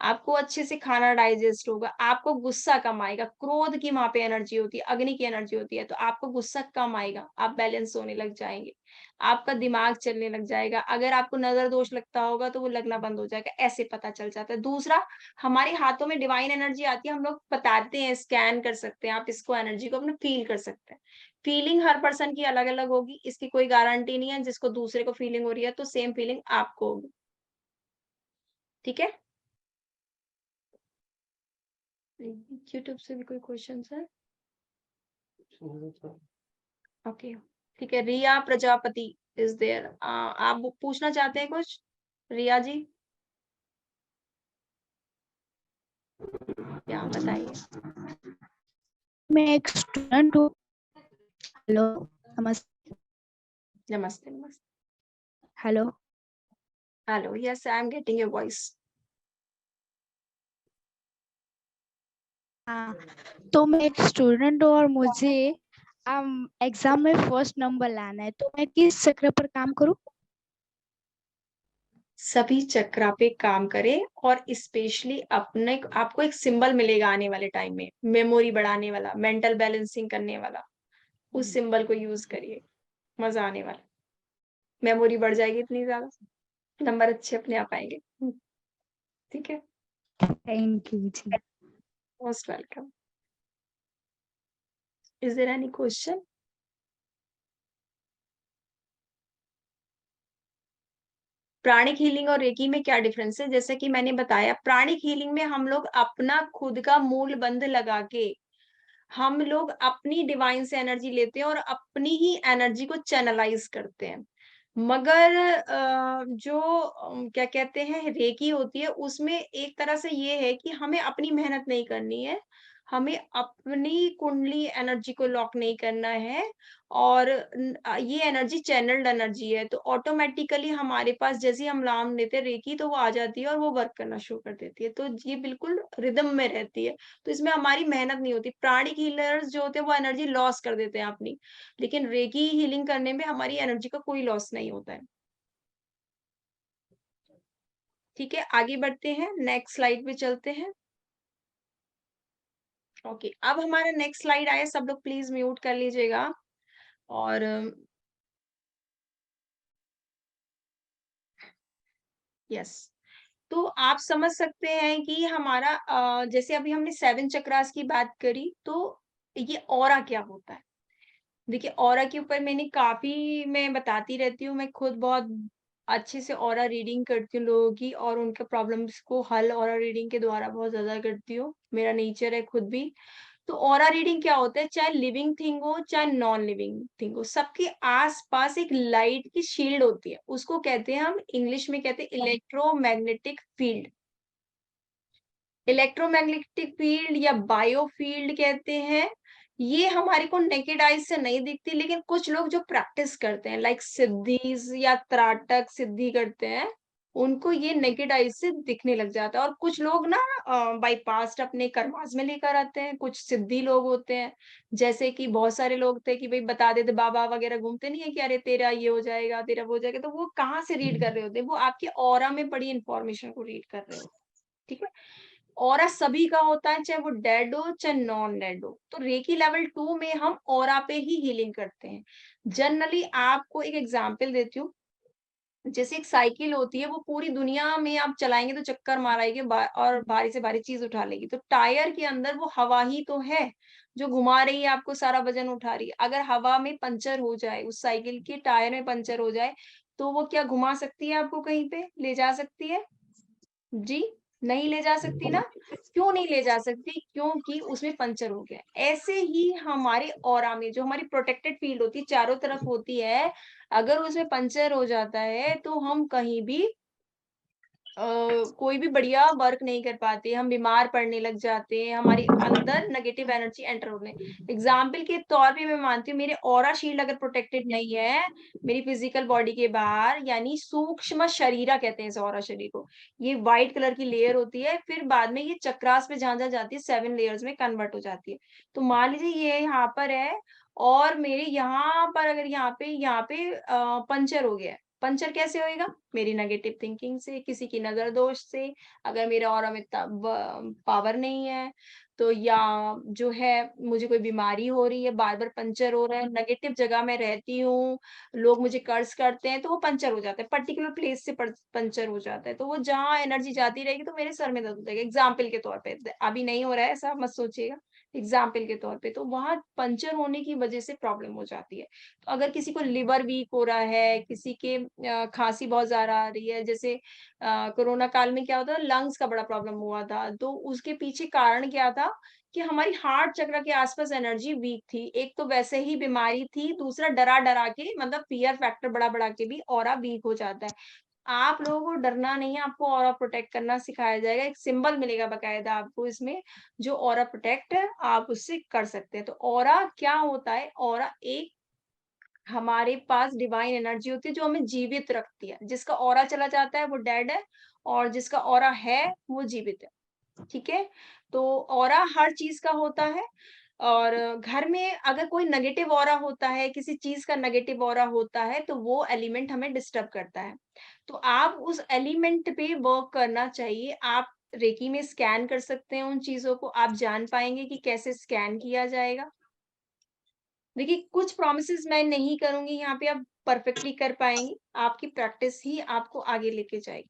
Speaker 1: आपको अच्छे से खाना डाइजेस्ट होगा, आपको गुस्सा कम आएगा। क्रोध की वहां पे एनर्जी होती है, अग्नि की एनर्जी होती है, तो आपको गुस्सा कम आएगा, आप बैलेंस होने लग जाएंगे, आपका दिमाग चलने लग जाएगा। अगर आपको नजर दोष लगता होगा तो वो लगना बंद हो जाएगा, ऐसे पता चल जाता है। दूसरा, हमारे हाथों में डिवाइन एनर्जी आती है, हम लोग बताते हैं, स्कैन कर सकते हैं, आप इसको एनर्जी को अपने फील कर सकते हैं। फीलिंग हर पर्सन की अलग अलग होगी, इसकी कोई गारंटी नहीं है। जिसको दूसरे को फीलिंग हो रही है तो सेम फीलिंग आपको होगी। ठीक है, यूट्यूब से भी कोई क्वेश्चन है? ओके, ठीक है। रिया प्रजापति इज देयर, आप पूछना चाहते हैं कुछ? रिया जी, क्या बताइए।
Speaker 10: मैं एक स्टूडेंट हूँ। हेलो, नमस्ते।
Speaker 1: नमस्ते नमस्ते।
Speaker 10: Hello,
Speaker 1: hello, yes I am getting your voice.
Speaker 10: हाँ, तो मैं एक स्टूडेंट हूँ और मुझे एग्जाम में फर्स्ट नंबर लाना है, तो मैं किस चक्र पर काम करूँ?
Speaker 1: सभी चक्रा पे काम करें, और स्पेशली अपने आपको एक सिंबल मिलेगा आने वाले टाइम में, मेमोरी बढ़ाने वाला, मेंटल बैलेंसिंग करने वाला। उस सिंबल को यूज करिए, मजा आने वाला, मेमोरी बढ़ जाएगी इतनी ज्यादा, नंबर अच्छे अपने आप आएंगे। ठीक है,
Speaker 10: थैंक यू जी।
Speaker 1: Most welcome. Is there any question? Pranic healing और रेकी में क्या डिफरेंस है? जैसे कि मैंने बताया, प्राणिक हीलिंग में हम लोग अपना खुद का मूल बंध लगा के हम लोग अपनी डिवाइन से एनर्जी लेते हैं और अपनी ही एनर्जी को चैनलाइज करते हैं। मगर जो क्या कहते हैं रेकी होती है, उसमें एक तरह से ये है कि हमें अपनी मेहनत नहीं करनी है, हमें अपनी कुंडली एनर्जी को लॉक नहीं करना है, और ये एनर्जी चैनल्ड एनर्जी है, तो ऑटोमेटिकली हमारे पास जैसे ही हम नाम लेते हैं रेकी, तो वो आ जाती है और वो वर्क करना शुरू कर देती है। तो ये बिल्कुल रिदम में रहती है, तो इसमें हमारी मेहनत नहीं होती। प्राणिक हीलर्स जो होते हैं वो एनर्जी लॉस कर देते हैं अपनी, लेकिन रेकी हीलिंग करने में हमारी एनर्जी का कोई लॉस नहीं होता है। ठीक है, आगे बढ़ते हैं, नेक्स्ट स्लाइड पे चलते हैं। ओके, अब हमारा नेक्स्ट स्लाइड आया, सब लोग प्लीज म्यूट कर लीजिएगा। और यस, तो आप समझ सकते हैं कि हमारा जैसे अभी हमने 7 चक्रास की बात करी, तो ये ऑरा क्या होता है? देखिए, ऑरा के ऊपर मैं बताती रहती हूँ, मैं खुद बहुत अच्छे से ऑरा रीडिंग करती हूँ लोगों की, और उनके प्रॉब्लम्स को हल ऑरा रीडिंग के द्वारा बहुत ज्यादा करती हूँ, मेरा नेचर है खुद भी। तो ऑरा रीडिंग क्या होता है? चाहे लिविंग थिंग हो चाहे नॉन लिविंग थिंग हो, सबके आसपास एक लाइट की शील्ड होती है, उसको कहते हैं, हम इंग्लिश में कहते हैं इलेक्ट्रोमैग्नेटिक फील्ड। इलेक्ट्रोमैग्नेटिक फील्ड या बायोफील्ड कहते हैं। ये हमारे को नेकेड आइज से नहीं दिखती, लेकिन कुछ लोग जो प्रैक्टिस करते हैं, लाइक सिद्धीज या त्राटक सिद्धि करते हैं, उनको ये नेकेड आइज से दिखने लग जाता है। और कुछ लोग ना बाई पास्ट अपने कर्मास में लेकर आते हैं, कुछ सिद्धि लोग होते हैं, जैसे कि बहुत सारे लोग थे कि भाई बता देते, बाबा वगैरह घूमते नहीं है कि अरे तेरा ये हो जाएगा, तेरा वो हो जाएगा, तो वो कहाँ से रीड कर रहे होते हैं? वो आपके ऑरा में पड़ी इंफॉर्मेशन को रीड कर रहे होते हैं। ठीक है, ऑरा सभी का होता है, चाहे वो डेड हो चाहे नॉन डेड हो। तो रेकी लेवल 2 में हम ऑरा पे ही हीलिंग करते हैं। जनरली आपको एक एग्जांपल देती हूँ, जैसे एक साइकिल होती है, वो पूरी दुनिया में आप चलाएंगे तो चक्कर माराएंगे और भारी से भारी चीज उठा लेगी, तो टायर के अंदर वो हवा ही तो है जो घुमा रही है, आपको सारा वजन उठा रही है। अगर हवा में पंचर हो जाए, उस साइकिल के टायर में पंचर हो जाए, तो वो क्या घुमा सकती है? आपको कहीं पे ले जा सकती है? जी नहीं ले जा सकती ना? क्यों नहीं ले जा सकती? क्योंकि उसमें पंचर हो गया है। ऐसे ही हमारे ऑरा में जो हमारी प्रोटेक्टेड फील्ड होती है, चारों तरफ होती है, अगर उसमें पंचर हो जाता है तो हम कहीं भी कोई भी बढ़िया वर्क नहीं कर पाते, हम बीमार पड़ने लग जाते हैं, हमारे अंदर नेगेटिव एनर्जी एंटर होने। एग्जाम्पल के तौर पे मैं मानती हूँ, मेरे ऑरा शील्ड अगर प्रोटेक्टेड नहीं है, मेरी फिजिकल बॉडी के बाहर, यानी सूक्ष्म शरीरा कहते हैं इस ऑरा शरीर को, ये व्हाइट कलर की लेयर होती है, फिर बाद में ये चक्रास पे जहाँ जाती है 7 लेयर्स में कन्वर्ट हो जाती है। तो मान लीजिए ये यहाँ पर है और मेरे यहाँ पर अगर यहाँ पे पंचर हो गया है, पंचर कैसे होएगा? मेरी नेगेटिव थिंकिंग से, किसी की नजर दोष से, अगर मेरे ऑरा में पावर नहीं है तो, या जो है मुझे कोई बीमारी हो रही है, बार बार पंचर हो रहा है, नेगेटिव जगह में रहती हूँ, लोग मुझे कर्ज करते हैं, तो वो पंचर हो जाता है, पर्टिकुलर प्लेस से पंचर हो जाता है, तो वो जहाँ एनर्जी जाती रहेगी तो मेरे सर में दर्द हो जाएगा। एग्जाम्पल के तौर पे, अभी नहीं हो रहा है ऐसा मत सोचिएगा, एग्जाम्पल के तौर पे, तो वहां पंचर होने की वजह से प्रॉब्लम हो जाती है। तो अगर किसी को लिवर वीक हो रहा है, किसी के खांसी बहुत ज्यादा आ रही है, जैसे कोरोना काल में क्या होता था, लंग्स का बड़ा प्रॉब्लम हुआ था, तो उसके पीछे कारण क्या था कि हमारी हार्ट चक्र के आसपास एनर्जी वीक थी। एक तो वैसे ही बीमारी थी, दूसरा डरा डरा के, मतलब फियर फैक्टर बढ़ा बढ़ा के भी ऑरा वीक हो जाता है। आप लोगों को डरना नहीं है, आपको ऑरा प्रोटेक्ट करना सिखाया जाएगा, एक सिंबल मिलेगा बकायदा आपको इसमें, जो ऑरा प्रोटेक्ट है आप उससे कर सकते हैं। तो ऑरा क्या होता है? ऑरा एक हमारे पास डिवाइन एनर्जी होती है जो हमें जीवित रखती है। जिसका ऑरा चला जाता है वो डेड है, और जिसका ऑरा है वो जीवित है। ठीक है, तो ऑरा हर चीज का होता है। और घर में अगर कोई नेगेटिव ऑरा होता है, किसी चीज का नेगेटिव ऑरा होता है, तो वो एलिमेंट हमें डिस्टर्ब करता है। तो आप उस एलिमेंट पे वर्क करना चाहिए। आप रेकी में स्कैन कर सकते हैं उन चीजों को, आप जान पाएंगे कि कैसे स्कैन किया जाएगा। देखिए, कुछ प्रॉमिसेस मैं नहीं करूंगी यहाँ पे, आप परफेक्टली कर पाएंगे, आपकी प्रैक्टिस ही आपको आगे लेके जाएगी।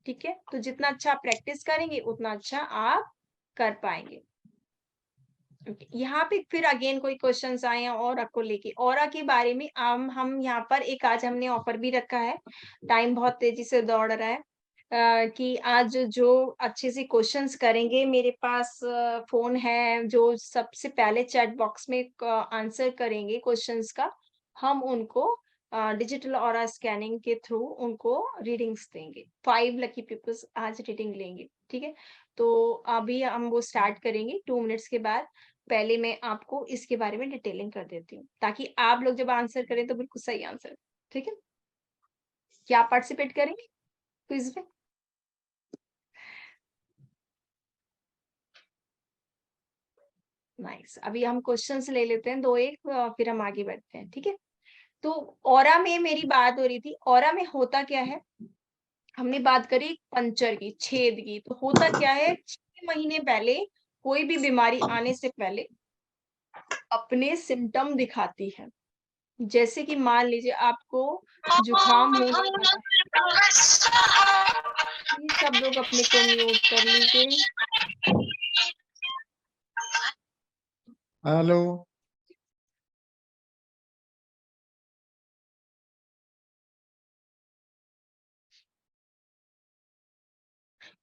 Speaker 1: ठीक है, तो जितना अच्छा आप प्रैक्टिस करेंगे उतना अच्छा आप कर पाएंगे। यहाँ पे फिर अगेन कोई क्वेश्चंस आए हैं ऑरा को लेके। ऑरा के बारे में हम यहाँ पर एक आज हमने ऑफर भी रखा है, टाइम बहुत तेजी से दौड़ रहा है, कि आज जो अच्छे से क्वेश्चंस करेंगे, मेरे पास फोन है, जो सबसे पहले चैट बॉक्स में आंसर करेंगे क्वेश्चंस का, हम उनको डिजिटल ऑरा स्कैनिंग के थ्रू उनको रीडिंग्स देंगे। 5 लकी पीपल्स आज रीडिंग लेंगे। ठीक है, तो अभी हम वो स्टार्ट करेंगे 2 मिनट्स के बाद। पहले मैं आपको इसके बारे में डिटेलिंग कर देती हूँ, ताकि आप लोग जब आंसर करें तो बिल्कुल सही आंसर। ठीक है, क्या पार्टिसिपेट करेंगे क्विज में? नाइस, अभी हम क्वेश्चंस ले लेते हैं 2-1, फिर हम आगे बढ़ते हैं। ठीक है, तो ऑरा में मेरी बात हो रही थी, ऑरा में होता क्या है, हमने बात करी पंचर की, छेद की। तो होता क्या है, 6 महीने पहले कोई भी बीमारी आने से पहले अपने सिम्टम दिखाती है। जैसे कि मान लीजिए आपको जुकाम होने लगा, सब लोग अपने को म्यूट कर लीजिए।
Speaker 11: हेलो,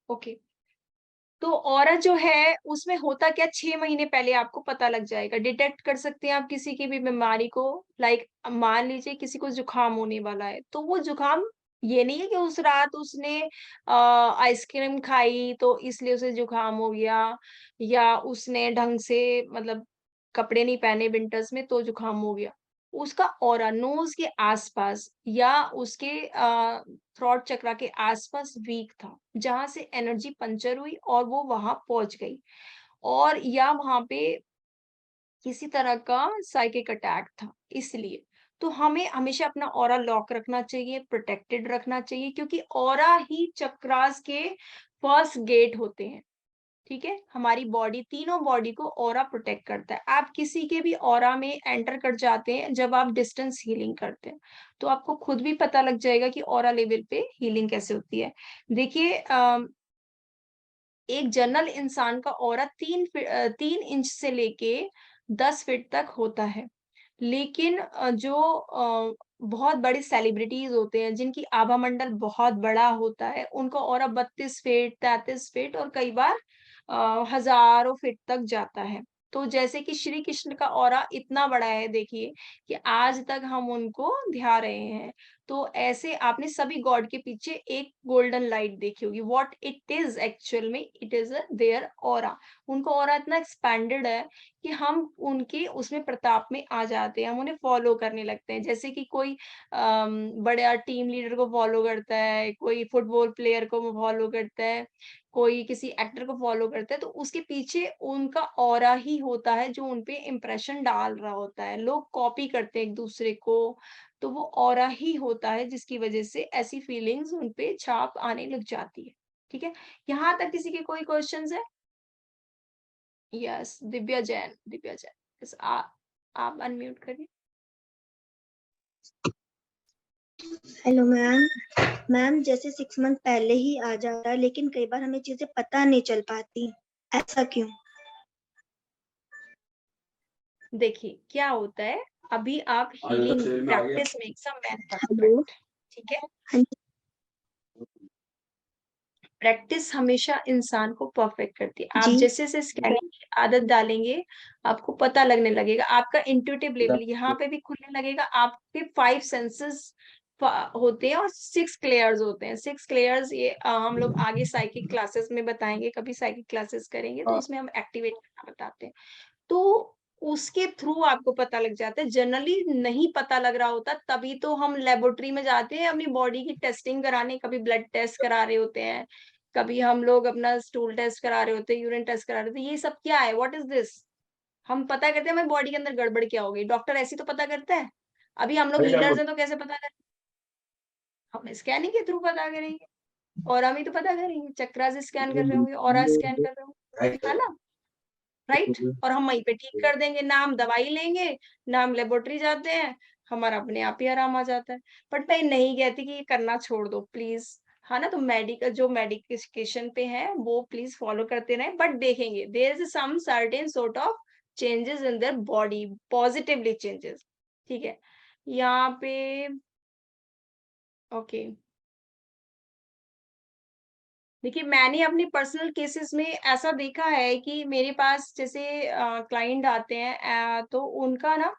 Speaker 1: ओके, तो ऑरा जो है उसमें होता क्या, 6 महीने पहले आपको पता लग जाएगा, डिटेक्ट कर सकते हैं आप किसी की भी बीमारी को। लाइक मान लीजिए किसी को जुकाम होने वाला है, तो वो जुकाम ये नहीं है कि उस रात उसने आइसक्रीम खाई तो इसलिए उसे जुकाम हो गया, या उसने ढंग से मतलब कपड़े नहीं पहने विंटर्स में तो जुकाम हो गया। उसका ऑरा नोज के आसपास या उसके थ्रॉट चक्रा के आसपास वीक था, जहां से एनर्जी पंचर हुई और वो वहां पहुंच गई, और या वहां पे किसी तरह का साइकिक अटैक था। इसलिए तो हमें हमेशा अपना ऑरा लॉक रखना चाहिए, प्रोटेक्टेड रखना चाहिए, क्योंकि ऑरा ही चक्रास के फर्स्ट गेट होते हैं। ठीक है, हमारी बॉडी, तीनों बॉडी को ऑरा प्रोटेक्ट करता है। आप किसी के भी ऑरा में एंटर कर जाते हैं जब आप डिस्टेंस हीलिंग करते हैं, तो आपको खुद भी पता लग जाएगा कि ऑरा लेवल पे हीलिंग कैसे होती है। देखिए, एक जनरल इंसान का ऑरा 3 इंच से लेके 10 फीट तक होता है। लेकिन जो बहुत बड़े सेलिब्रिटीज होते हैं जिनकी आभा मंडल बहुत बड़ा होता है, उनका ऑरा 32 फीट 33 फीट और कई बार हजारों फीट तक जाता है। तो जैसे कि श्री कृष्ण का ऑरा इतना बड़ा है, देखिए कि आज तक हम उनको ध्या रहे हैं। तो ऐसे आपने सभी गॉड के पीछे एक गोल्डन लाइट देखी होगी। व्हाट इट इज एक्चुअल में, इट इज देयर ऑरा। उनका ऑरा इतना एक्सपैंडेड है कि हम उनके उसमें प्रताप में आ जाते हैं, हम उन्हें फॉलो करने लगते हैं। जैसे कि कोई बड़ा टीम लीडर को फॉलो करता है, कोई फुटबॉल प्लेयर को फॉलो करता है, कोई किसी एक्टर को फॉलो करता है, तो उसके पीछे उनका ऑरा ही होता है जो उनपे इम्प्रेशन डाल रहा होता है। लोग कॉपी करते हैं एक दूसरे को, तो वो ऑरा ही होता है जिसकी वजह से ऐसी फीलिंग्स उनपे छाप आने लग जाती है। ठीक है, यहाँ तक किसी के कोई क्वेश्चंस है? यस, दिव्या जैन, दिव्या जैन। यस, आप अनम्यूट करिए।
Speaker 11: Hello ma'am. मैम जैसे 6 मंथ पहले ही आ जाता है, लेकिन कई बार हमें चीजें पता नहीं चल पाती, ऐसा क्यों?
Speaker 1: देखिए क्या होता है, अभी आप healing practice makes a man
Speaker 11: hello.
Speaker 1: Perfect. ठीक है,
Speaker 11: हाँ जी।
Speaker 1: प्रैक्टिस हमेशा इंसान को परफेक्ट करती है। आप
Speaker 11: जी।
Speaker 1: जैसे जैसे स्कैनिंग की आदत डालेंगे, आपको पता लगने लगेगा, आपका इंट्यूटिव लेवल यहाँ पे भी खुलने लगेगा। आपके 5 सेंसेस होते हैं और 6 क्लेयर्स होते हैं। 6 क्लेयर्स ये हम लोग आगे साइकिक क्लासेस में बताएंगे, कभी साइकिक क्लासेस करेंगे तो उसमें हम एक्टिवेट करना बताते हैं। तो उसके थ्रू आपको पता लग जाता है। जनरली नहीं पता लग रहा होता, तभी तो हम लेबोरेटरी में जाते हैं अपनी बॉडी की टेस्टिंग कराने। कभी ब्लड टेस्ट करा रहे होते हैं, कभी हम लोग अपना स्टूल टेस्ट करा रहे होते हैं, यूरिन टेस्ट करा रहे होते हैं। ये सब क्या है, व्हाट इज दिस? हम पता करते हैं हमारी बॉडी के अंदर गड़बड़ क्या हो गई। डॉक्टर ऐसी तो पता करता है? अभी हम लोग हीलर्स हैं तो कैसे पता करें? हम स्कैनिंग के थ्रू पता करेंगे, और हम ही तो पता करेंगे। चक्रा से स्कैन कर रहे होंगे, और स्कैन कर रहे होंगे, है ना? राइट। और हम वहीं पे ठीक कर देंगे, ना हम दवाई लेंगे, ना हम लेबोरेटरी जाते हैं, हमारा अपने आप ही आराम आ जाता है। बट मैं नहीं कहती कि ये करना छोड़ दो प्लीज, है ना? तो मेडिकल जो मेडिकेशन पे है वो प्लीज फॉलो करते रहे, बट देखेंगे there is some certain sort of changes in their body, positively changes. ठीक है, यहाँ पे ओके। देखिए मैंने अपने पर्सनल केसेस में ऐसा देखा है कि मेरे पास जैसे क्लाइंट आते हैं, तो उनका ना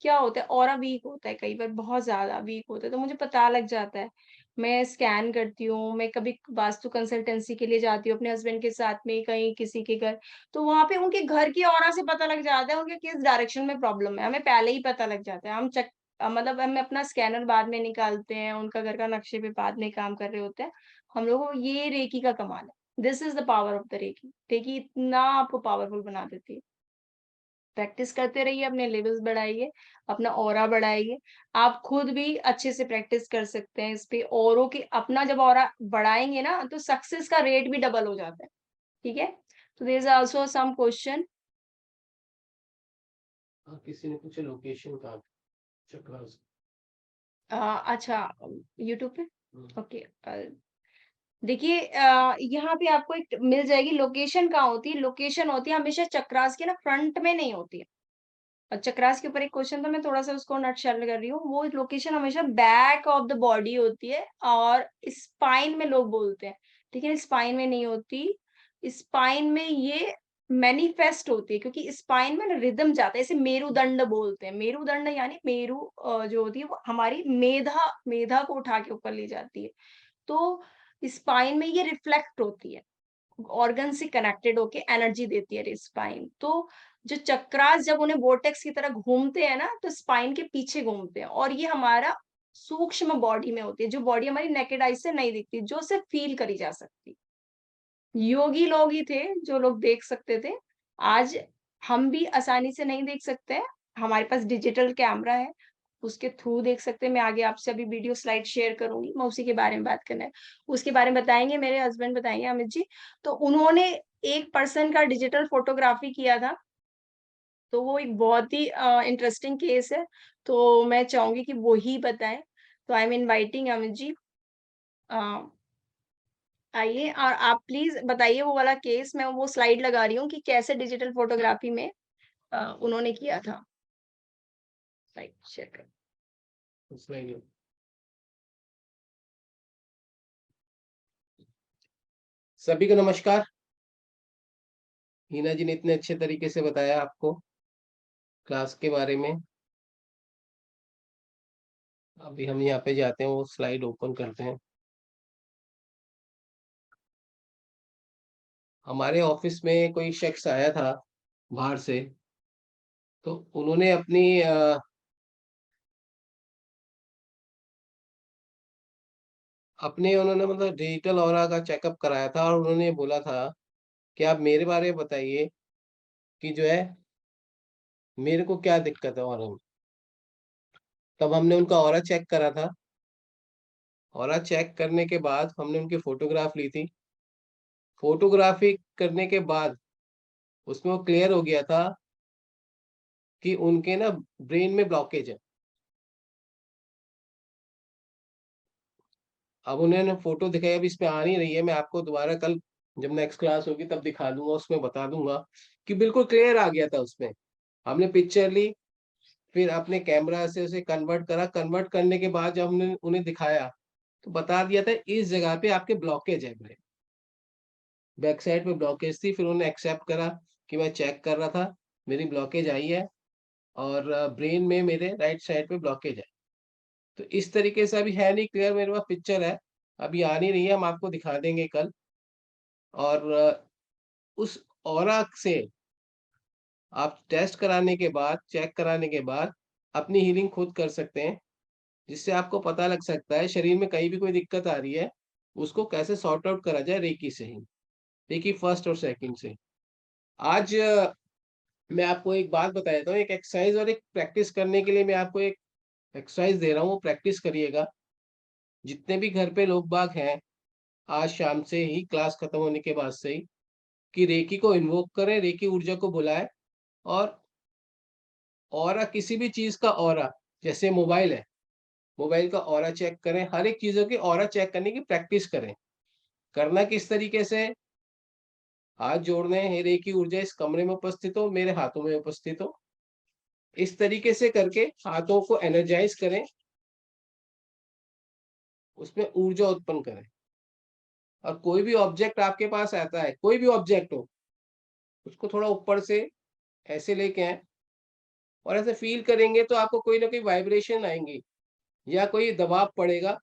Speaker 1: क्या होता है, ऑरा वीक होता है, कई बार बहुत ज्यादा वीक होता है, तो मुझे पता लग जाता है। मैं स्कैन करती हूँ, मैं कभी वास्तु कंसल्टेंसी के लिए जाती हूँ अपने हस्बैंड के साथ में कहीं किसी के घर, तो वहां पे उनके घर की ऑरा से पता लग जाता है उनके किस डायरेक्शन में प्रॉब्लम है। हमें पहले ही पता लग जाता है। हम चेक मतलब हम अपना स्कैनर बाद में निकालते हैं, उनका घर का नक्शे पे बाद में काम कर रहे होते हैं। हम लोगों को ये रेकी का कमाल है। This is the power of the reiki. Reiki इतना आपको पावरफुल बना देती है। प्रैक्टिस करते रहिए, अपने लेवल्स बढ़ाइए, अपना ऑरा बढ़ाइए। आप खुद भी अच्छे से प्रैक्टिस कर सकते हैं इस पे। औरों के अपना जब ऑरा बढ़ाएंगे ना, तो सक्सेस का रेट भी डबल हो जाता है। ठीक है, तो there is also some question.
Speaker 12: किसी ने पूछा लोकेशन कहाँ पे चक्रास।
Speaker 1: अच्छा, यूट्यूब पे ओके। देखिए यहाँ पे आपको एक मिल जाएगी। लोकेशन कहाँ होती है? लोकेशन होती है हमेशा चक्रास के ना फ्रंट में नहीं होती है। और चक्रास के ऊपर एक क्वेश्चन था, मैं थोड़ा सा उसको नटशेल कर रही हूँ। वो लोकेशन हमेशा बैक ऑफ द बॉडी होती है, और स्पाइन में लोग बोलते हैं, लेकिन स्पाइन में नहीं होती। स्पाइन में ये मैनिफेस्ट होती है, क्योंकि स्पाइन में ना रिदम जाता है। इसे मेरुदंड बोलते हैं। मेरुदंड यानी मेरु जो होती है वो हमारी मेधा मेधा को उठा के ऊपर ले जाती है। तो स्पाइन में ये रिफ्लेक्ट होती है, ऑर्गन से कनेक्टेड होके एनर्जी देती है स्पाइन। तो जो चक्रास जब उन्हें वोर्टेक्स की तरह घूमते हैं ना, तो स्पाइन के पीछे घूमते हैं, और ये हमारा सूक्ष्म बॉडी में होती है, जो बॉडी हमारी नेकेड आई से नहीं दिखती, जो सिर्फ फील करी जा सकती। योगी लोग ही थे जो लोग देख सकते थे। आज हम भी आसानी से नहीं देख सकते हैं, हमारे पास डिजिटल कैमरा है, उसके थ्रू देख सकते हैं। मैं आगे आपसे अभी वीडियो स्लाइड शेयर करूंगी, मैं उसी के बारे में बात करना है। उसके बारे में बताएंगे, मेरे हस्बैंड बताएंगे, अमित जी। तो उन्होंने एक पर्सन का डिजिटल फोटोग्राफी किया था, तो वो एक बहुत ही इंटरेस्टिंग केस है, तो मैं चाहूंगी कि वो ही बताएं। तो I am inviting Amit ji, आइए और आप प्लीज बताइए वो वाला केस। मैं वो स्लाइड लगा रही हूँ कि कैसे डिजिटल फोटोग्राफी में उन्होंने किया था। Right, check.
Speaker 12: स्लाइड। सभी को नमस्कार। हीना जी ने इतने अच्छे तरीके से बताया आपको क्लास के बारे में। अभी हम यहाँ पे जाते हैं, वो स्लाइड ओपन करते हैं। हमारे ऑफिस में कोई शख्स आया था बाहर से, तो उन्होंने उन्होंने मतलब डिजिटल ऑरा का चेकअप कराया था और उन्होंने बोला था कि आप मेरे बारे में बताइए कि जो है मेरे को क्या दिक्कत है ऑरा में। तब हमने उनका ऑरा चेक करा था। ऑरा चेक करने के बाद हमने उनकी फोटोग्राफ ली थी। फोटोग्राफी करने के बाद उसमें वो क्लियर हो गया था कि उनके ना ब्रेन में ब्लॉकेज है। अब उन्होंने फोटो दिखाई, अब इसमें आ नहीं रही है, मैं आपको दोबारा कल जब नेक्स्ट क्लास होगी तब दिखा दूंगा, उसमें बता दूंगा कि बिल्कुल क्लियर आ गया था उसमें। हमने पिक्चर ली, फिर अपने कैमरा से उसे कन्वर्ट करा। कन्वर्ट करने के बाद जब हमने उन्हें दिखाया तो बता दिया था इस जगह पे आपके ब्लॉकेज है, ब्रेन बैक साइड पे ब्लॉकेज थी। फिर उन्होंने एक्सेप्ट करा कि मैं चेक कर रहा था, मेरी ब्लॉकेज आई है और ब्रेन में मेरे राइट साइड पे ब्लॉकेज है। तो इस तरीके से अभी है नहीं क्लियर, मेरे पास पिक्चर है, अभी आ नहीं रही है, हम आपको दिखा देंगे कल। और उस ऑरा से आप टेस्ट कराने के बाद, चेक कराने के बाद अपनी हीलिंग खुद कर सकते हैं, जिससे आपको पता लग सकता है शरीर में कहीं भी कोई दिक्कत आ रही है उसको कैसे सॉर्ट आउट करा जाए रेकी से ही, रेकी फर्स्ट और सेकंड से। आज मैं आपको एक बात बता देता हूँ, एक एक्सरसाइज और एक प्रैक्टिस करने के लिए मैं आपको एक एक्सरसाइज दे रहा हूँ, वो प्रैक्टिस करिएगा। जितने भी घर पे लोग बाग हैं, आज शाम से ही क्लास खत्म होने के बाद से ही कि रेकी को इन्वोक करें, रेकी ऊर्जा को बुलाएं और ऑरा, किसी भी चीज का ऑरा, जैसे मोबाइल है, मोबाइल का ऑरा चेक करें। हर एक चीजों की ऑरा चेक करने की प्रैक्टिस करें। करना किस तरीके से, हाथ जोड़ने हैं, रेकी ऊर्जा इस कमरे में उपस्थित हो, मेरे हाथों में उपस्थित हो, इस तरीके से करके हाथों को एनर्जाइज करें, उसमें ऊर्जा उत्पन्न करें। और कोई भी ऑब्जेक्ट आपके पास आता है, कोई भी ऑब्जेक्ट हो, उसको थोड़ा ऊपर से ऐसे लेके आए और ऐसे फील करेंगे तो आपको कोई ना कोई वाइब्रेशन आएंगी या कोई दबाव पड़ेगा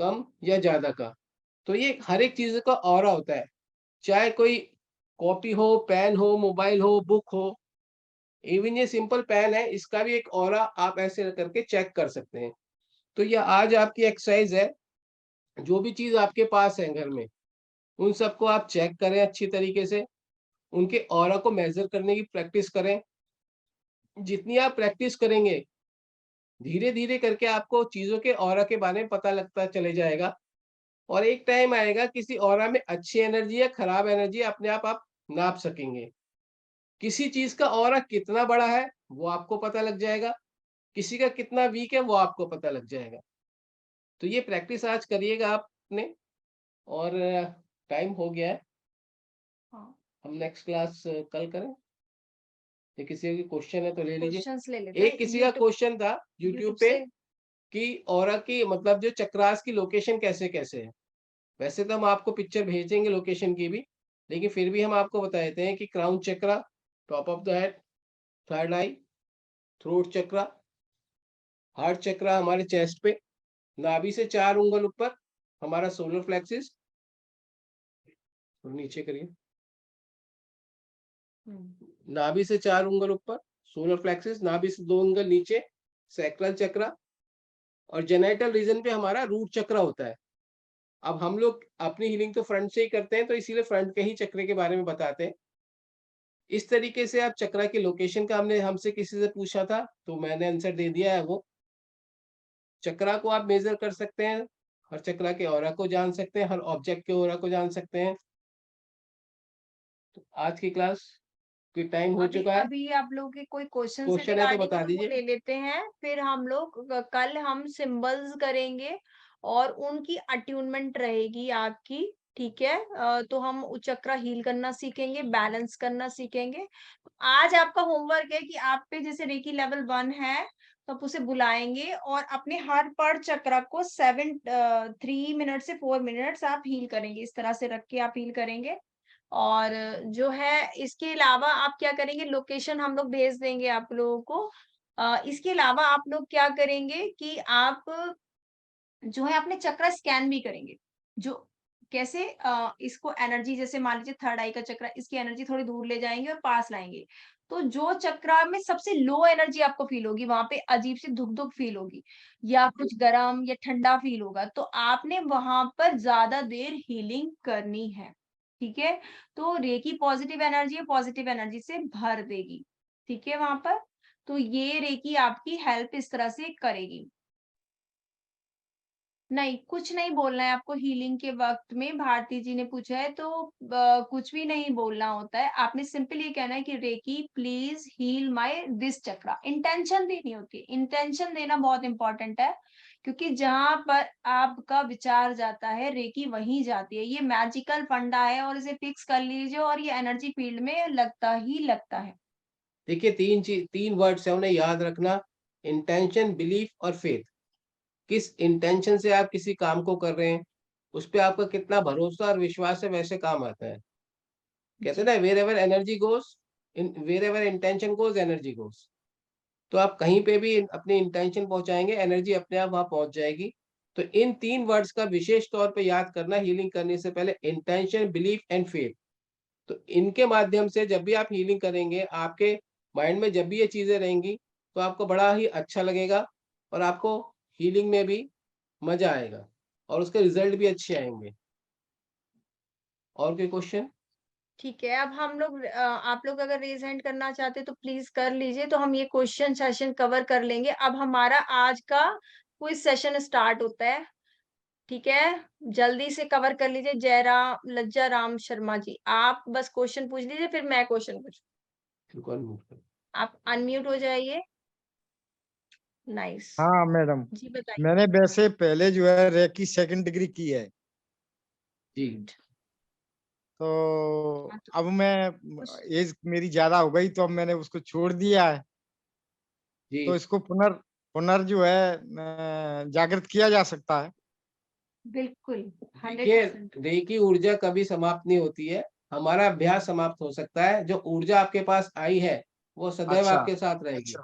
Speaker 12: कम या ज्यादा का। तो ये हर एक चीज का ऑरा होता है, चाहे कोई कॉपी हो, पेन हो, मोबाइल हो, बुक हो, इवन ये सिंपल पेन है, इसका भी एक ऑरा आप ऐसे करके चेक कर सकते हैं। तो ये आज आपकी एक्सरसाइज है। जो भी चीज आपके पास है घर में, उन सबको आप चेक करें अच्छी तरीके से, उनके ऑरा को मेजर करने की प्रैक्टिस करें। जितनी आप प्रैक्टिस करेंगे, धीरे धीरे करके आपको चीजों के ऑरा के बारे में पता लगता चले जाएगा और एक टाइम आएगा किसी ऑरा में अच्छी एनर्जी या खराब एनर्जी अपने आप नाप सकेंगे। किसी चीज का ऑरा कितना बड़ा है वो आपको पता लग जाएगा, किसी का कितना वीक है वो आपको पता लग जाएगा। तो ये प्रैक्टिस आज करिएगा आपने। और टाइम हो गया है, हम नेक्स्ट क्लास कल करें। ये किसी का क्वेश्चन है तो ले लीजिए।
Speaker 1: क्वेश्चंस ले लेते हैं।
Speaker 12: एक किसी का क्वेश्चन था यूट्यूब पे कि ऑरा की मतलब जो चक्रास की लोकेशन कैसे कैसे है। वैसे तो हम आपको पिक्चर भेजेंगे लोकेशन की भी, लेकिन फिर भी हम आपको बता देते हैं कि crown chakra, top of the head, third eye, throat chakra, heart chakra हमारे चेस्ट पे, नाभि से 4 उंगल ऊपर हमारा सोलर प्लेक्सिस, और नीचे करिए, नाभि से 4 उंगल ऊपर सोलर प्लेक्सिस, नाभि से 2 उंगल नीचे सैक्रल चक्रा, और जेनिटल रीजन पे हमारा रूट चक्रा होता है। अब हम लोग अपनी हीलिंग तो फ्रंट से ही करते हैं, तो इसीलिए फ्रंट के ही चक्र के बारे में बताते हैं। इस तरीके से आप चक्रा की लोकेशन का हमसे किसी से पूछा था तो मैंने आंसर दे दिया है। वो चक्रा को आप मेजर कर सकते हैं, हर चक्रा के ऑरा को जान सकते हैं, हर ऑब्जेक्ट के ऑरा को जान सकते हैं। तो आज की क्लास की टाइम हो चुका है।
Speaker 1: अभी आप लोग के कोई क्वेश्चन
Speaker 12: है तो बता दीजिए।
Speaker 1: ले लेते हैं, फिर हम लोग कल हम सिंबल्स करेंगे और उनकी अट्यूनमेंट रहेगी आपकी ठीक है। तो हम चक्र हील करना सीखेंगे, बैलेंस करना सीखेंगे। आज आपका होमवर्क है कि आप पे जैसे रेकी लेवल 1 है तो आप उसे बुलाएंगे और अपने हर पर चक्र को 3 मिनट से 4 मिनट्स आप हील करेंगे। इस तरह से रख के आप हील करेंगे। और जो है इसके अलावा आप क्या करेंगे, लोकेशन हम लोग भेज देंगे आप लोगों को। इसके अलावा आप लोग क्या करेंगे कि आप जो है अपने चक्र स्कैन भी करेंगे। जो कैसे इसको एनर्जी जैसे मान लीजिए थर्ड आई का चक्र, इसकी एनर्जी थोड़ी दूर ले जाएंगे और पास लाएंगे। तो जो चक्र में सबसे लो एनर्जी आपको फील होगी, वहां पे अजीब सी धुक धुक फील होगी या कुछ गर्म या ठंडा फील होगा, तो आपने वहां पर ज्यादा देर हीलिंग करनी है। ठीक है। तो रेकी पॉजिटिव एनर्जी है, पॉजिटिव एनर्जी से भर देगी। ठीक है वहां पर। तो ये रेकी आपकी हेल्प इस तरह से करेगी। नहीं, कुछ नहीं बोलना है आपको हीलिंग के वक्त में। भारती जी ने पूछा है तो कुछ भी नहीं बोलना होता है। आपने सिंपल ये कहना है कि reiki please heal my this chakra. Intention देनी होती है। इंटेंशन देना बहुत इंपॉर्टेंट है, क्योंकि जहां पर आपका विचार जाता है रेकी वहीं जाती है। ये मैजिकल फंडा है और इसे फिक्स कर लीजिए और ये एनर्जी फील्ड में लगता ही लगता है।
Speaker 12: देखिए, तीन वर्ड्स है, उन्हें याद रखना। इंटेंशन, बिलीफ और फेथ। किस इंटेंशन से आप किसी काम को कर रहे हैं, उस पे आपका कितना भरोसा और विश्वास है, वैसे काम आता है। कहते हैं ना, wherever energy goes, wherever intention goes, energy goes. तो आप कहीं पे भी अपनी इंटेंशन पहुंचाएंगे, एनर्जी अपने आप वहां पहुंच जाएगी। तो इन 3 वर्ड्स का विशेष तौर पे याद करना हीलिंग करने से पहले, इंटेंशन, बिलीफ एंड फेथ। तो इनके माध्यम से जब भी आप हीलिंग करेंगे, आपके माइंड में जब भी ये चीजें रहेंगी, तो आपको बड़ा ही अच्छा लगेगा और आपको हीलिंग में भी मजा आएगा और उसके रिजल्ट भी अच्छे आएंगे। और कोई क्वेश्चन?
Speaker 1: ठीक है। अब हम लोग आप लोग अगर रेज हैंड करना चाहते हैं तो प्लीज कर लीजिए, तो हम ये क्वेश्चन सेशन कवर कर लेंगे। अब हमारा आज का क्विज सेशन स्टार्ट होता है। ठीक है, जल्दी से कवर कर लीजिए। जयराम लज्जा राम शर्मा जी, आप बस क्वेश्चन पूछ लीजिए, फिर मैं क्वेश्चन पूछूं। आप अनम्यूट हो जाइए। नाइस।
Speaker 13: हाँ मैडम,
Speaker 1: जी बताइए।
Speaker 13: मैंने वैसे पहले जो है रेकी सेकंड डिग्री की है,
Speaker 12: जी।
Speaker 13: तो अब मैं एज मेरी ज्यादा हो गई तो अब मैंने उसको छोड़ दिया है।
Speaker 12: जी।
Speaker 13: तो इसको पुनर जो है जागृत किया जा सकता है।
Speaker 1: बिल्कुल
Speaker 12: देखिए,
Speaker 1: 100%।
Speaker 12: रेकी ऊर्जा कभी समाप्त नहीं होती है। हमारा अभ्यास समाप्त हो सकता है। जो ऊर्जा आपके पास आई है, वो सदैव
Speaker 13: अच्छा
Speaker 12: आपके साथ रहेगी।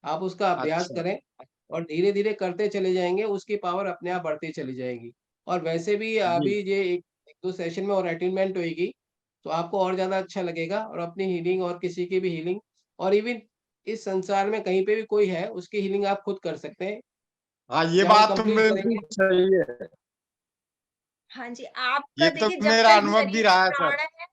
Speaker 12: आप उसका अभ्यास
Speaker 13: अच्छा।
Speaker 12: करें और धीरे धीरे करते चले जाएंगे, उसकी पावर अपने आप बढ़ती चली जाएगी। और वैसे भी
Speaker 13: जी
Speaker 12: अभी ये एक दो सेशन में और अटेनमेंट होगी, तो आपको और ज्यादा अच्छा लगेगा और अपनी हीलिंग और किसी की भी हीलिंग, और इवन इस संसार में कहीं पे भी कोई है, उसकी हीलिंग आप खुद कर सकते हैं।
Speaker 13: हाँ, ये
Speaker 12: जब हम
Speaker 13: बात तो
Speaker 12: कंप्लीट
Speaker 13: बिल्कुल
Speaker 12: करेंगे।
Speaker 13: सही है।
Speaker 1: हाँ जी, आपका
Speaker 13: ये तो
Speaker 1: देखिए जब
Speaker 13: मेरा
Speaker 1: तक
Speaker 13: अनुभव भी
Speaker 1: शरीर में
Speaker 13: रहा है
Speaker 1: प्राण
Speaker 13: सर।
Speaker 1: है,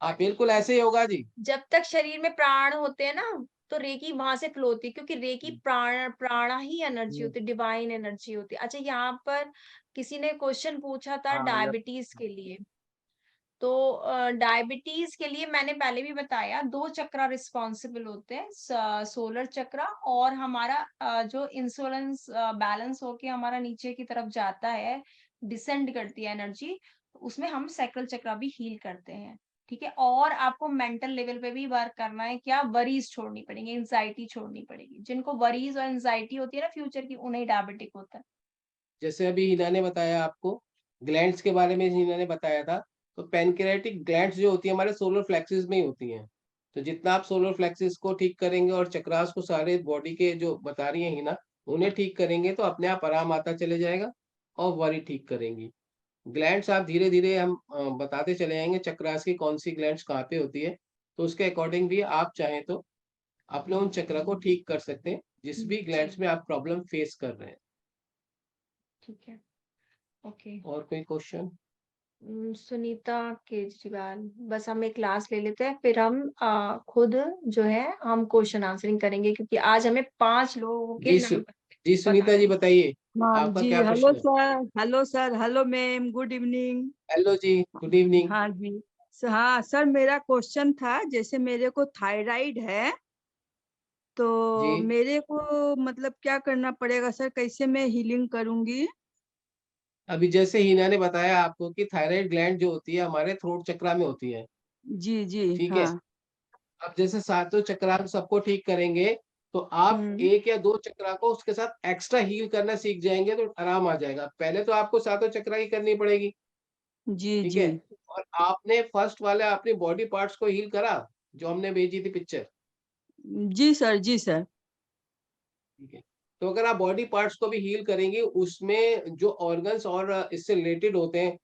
Speaker 12: हाँ, बिल्कुल ऐसे ही होगा जी।
Speaker 1: जब तक शरीर में प्राण होते हैं ना, तो रेकी वहां से फ्लो होती है, क्योंकि रेकी प्राणा ही एनर्जी होती है, डिवाइन एनर्जी होती है। अच्छा, यहाँ पर किसी ने क्वेश्चन पूछा था
Speaker 13: हाँ
Speaker 1: डायबिटीज के लिए। तो डायबिटीज के लिए मैंने पहले भी बताया, 2 चक्र रिस्पॉन्सिबल होते हैं, सोलर चक्र और हमारा जो इंसुलिन बैलेंस होके हमारा नीचे की तरफ जाता है, डिसेंड करती है एनर्जी, उसमें हम सैक्रल चक्र भी हील करते हैं। ठीक है। और आपको मेंटल लेवल पे भी वर्क करना है। क्या वरीज छोड़नी पड़ेंगी, एंजाइटी छोड़नी पड़ेगी। जिनको वरीज और एंजाइटी होती है ना फ्यूचर की, उन्हें डायबिटिक होता है।
Speaker 12: जैसे अभी हिना ने बताया आपको, ग्लैंड्स के बारे में हिना ने बताया था। तो पैनक्रियाटिक ग्लैंड्स जो होती है हमारे सोलर फ्लेक्सिस में ही होती हैं। तो जितना आप सोलर फ्लेक्सिस को ठीक करेंगे और चक्रास को, सारे बॉडी के जो बता रही है हिना, उन्हें ठीक करेंगे, तो अपने आप आराम आता चले जाएगा और वरी ठीक करेंगी। ग्लैंड्स आप धीरे धीरे हम बताते चले जाएंगे, चक्रास की कौन सी ग्लैंड्स कहाँ पे होती है, तो उसके अकॉर्डिंग भी आप चाहें तो अपने उन चक्र को ठीक कर सकते हैं, जिस भी ग्लैंड्स में आप प्रॉब्लम फेस कर रहे हैं।
Speaker 1: ठीक है। ओके।
Speaker 12: और कोई क्वेश्चन?
Speaker 1: सुनीता केजरीवाल, बस हम एक क्लास ले लेते हैं, फिर हम खुद जो है हम क्वेश्चन आंसरिंग करेंगे, क्योंकि आज हमें 5 लोगों के
Speaker 12: जी
Speaker 1: नाम
Speaker 12: जी सुनीता जी, बताइए
Speaker 8: हाँ
Speaker 12: आपका
Speaker 8: जी,
Speaker 12: क्या
Speaker 8: हेलो
Speaker 12: प्रश्न है?
Speaker 8: Sir, hello sir, hello ma'am, good evening.
Speaker 12: Hello जी, गुड इवनिंग।
Speaker 8: हाँ जी। हाँ सर, मेरा क्वेश्चन था, जैसे मेरे को थायराइड है, तो
Speaker 12: जी
Speaker 8: मेरे को मतलब क्या करना पड़ेगा सर, कैसे मैं हीलिंग करूंगी?
Speaker 12: अभी जैसे हीना ने बताया आपको कि थायराइड ग्लैंड जो होती है हमारे थ्रोट चक्रा में होती है,
Speaker 8: जी जी
Speaker 12: ठीक है।
Speaker 8: हाँ।
Speaker 12: अब जैसे सातों चक्रा हम सबको ठीक करेंगे, तो आप एक या दो चक्रा को उसके साथ एक्स्ट्रा हील करना सीख जाएंगे तो आराम आ जाएगा। पहले तो आपको सातों चक्रा की करनी पड़ेगी,
Speaker 8: जी
Speaker 12: ठीक
Speaker 8: जी
Speaker 12: है। और आपने फर्स्ट वाले अपने बॉडी पार्ट्स को हील करा जो हमने भेजी थी पिक्चर,
Speaker 8: जी सर, जी सर।
Speaker 12: ठीक है। तो अगर आप बॉडी पार्ट्स को भी हील करेंगे, उसमें जो ऑर्गन्स और इससे रिलेटेड होते हैं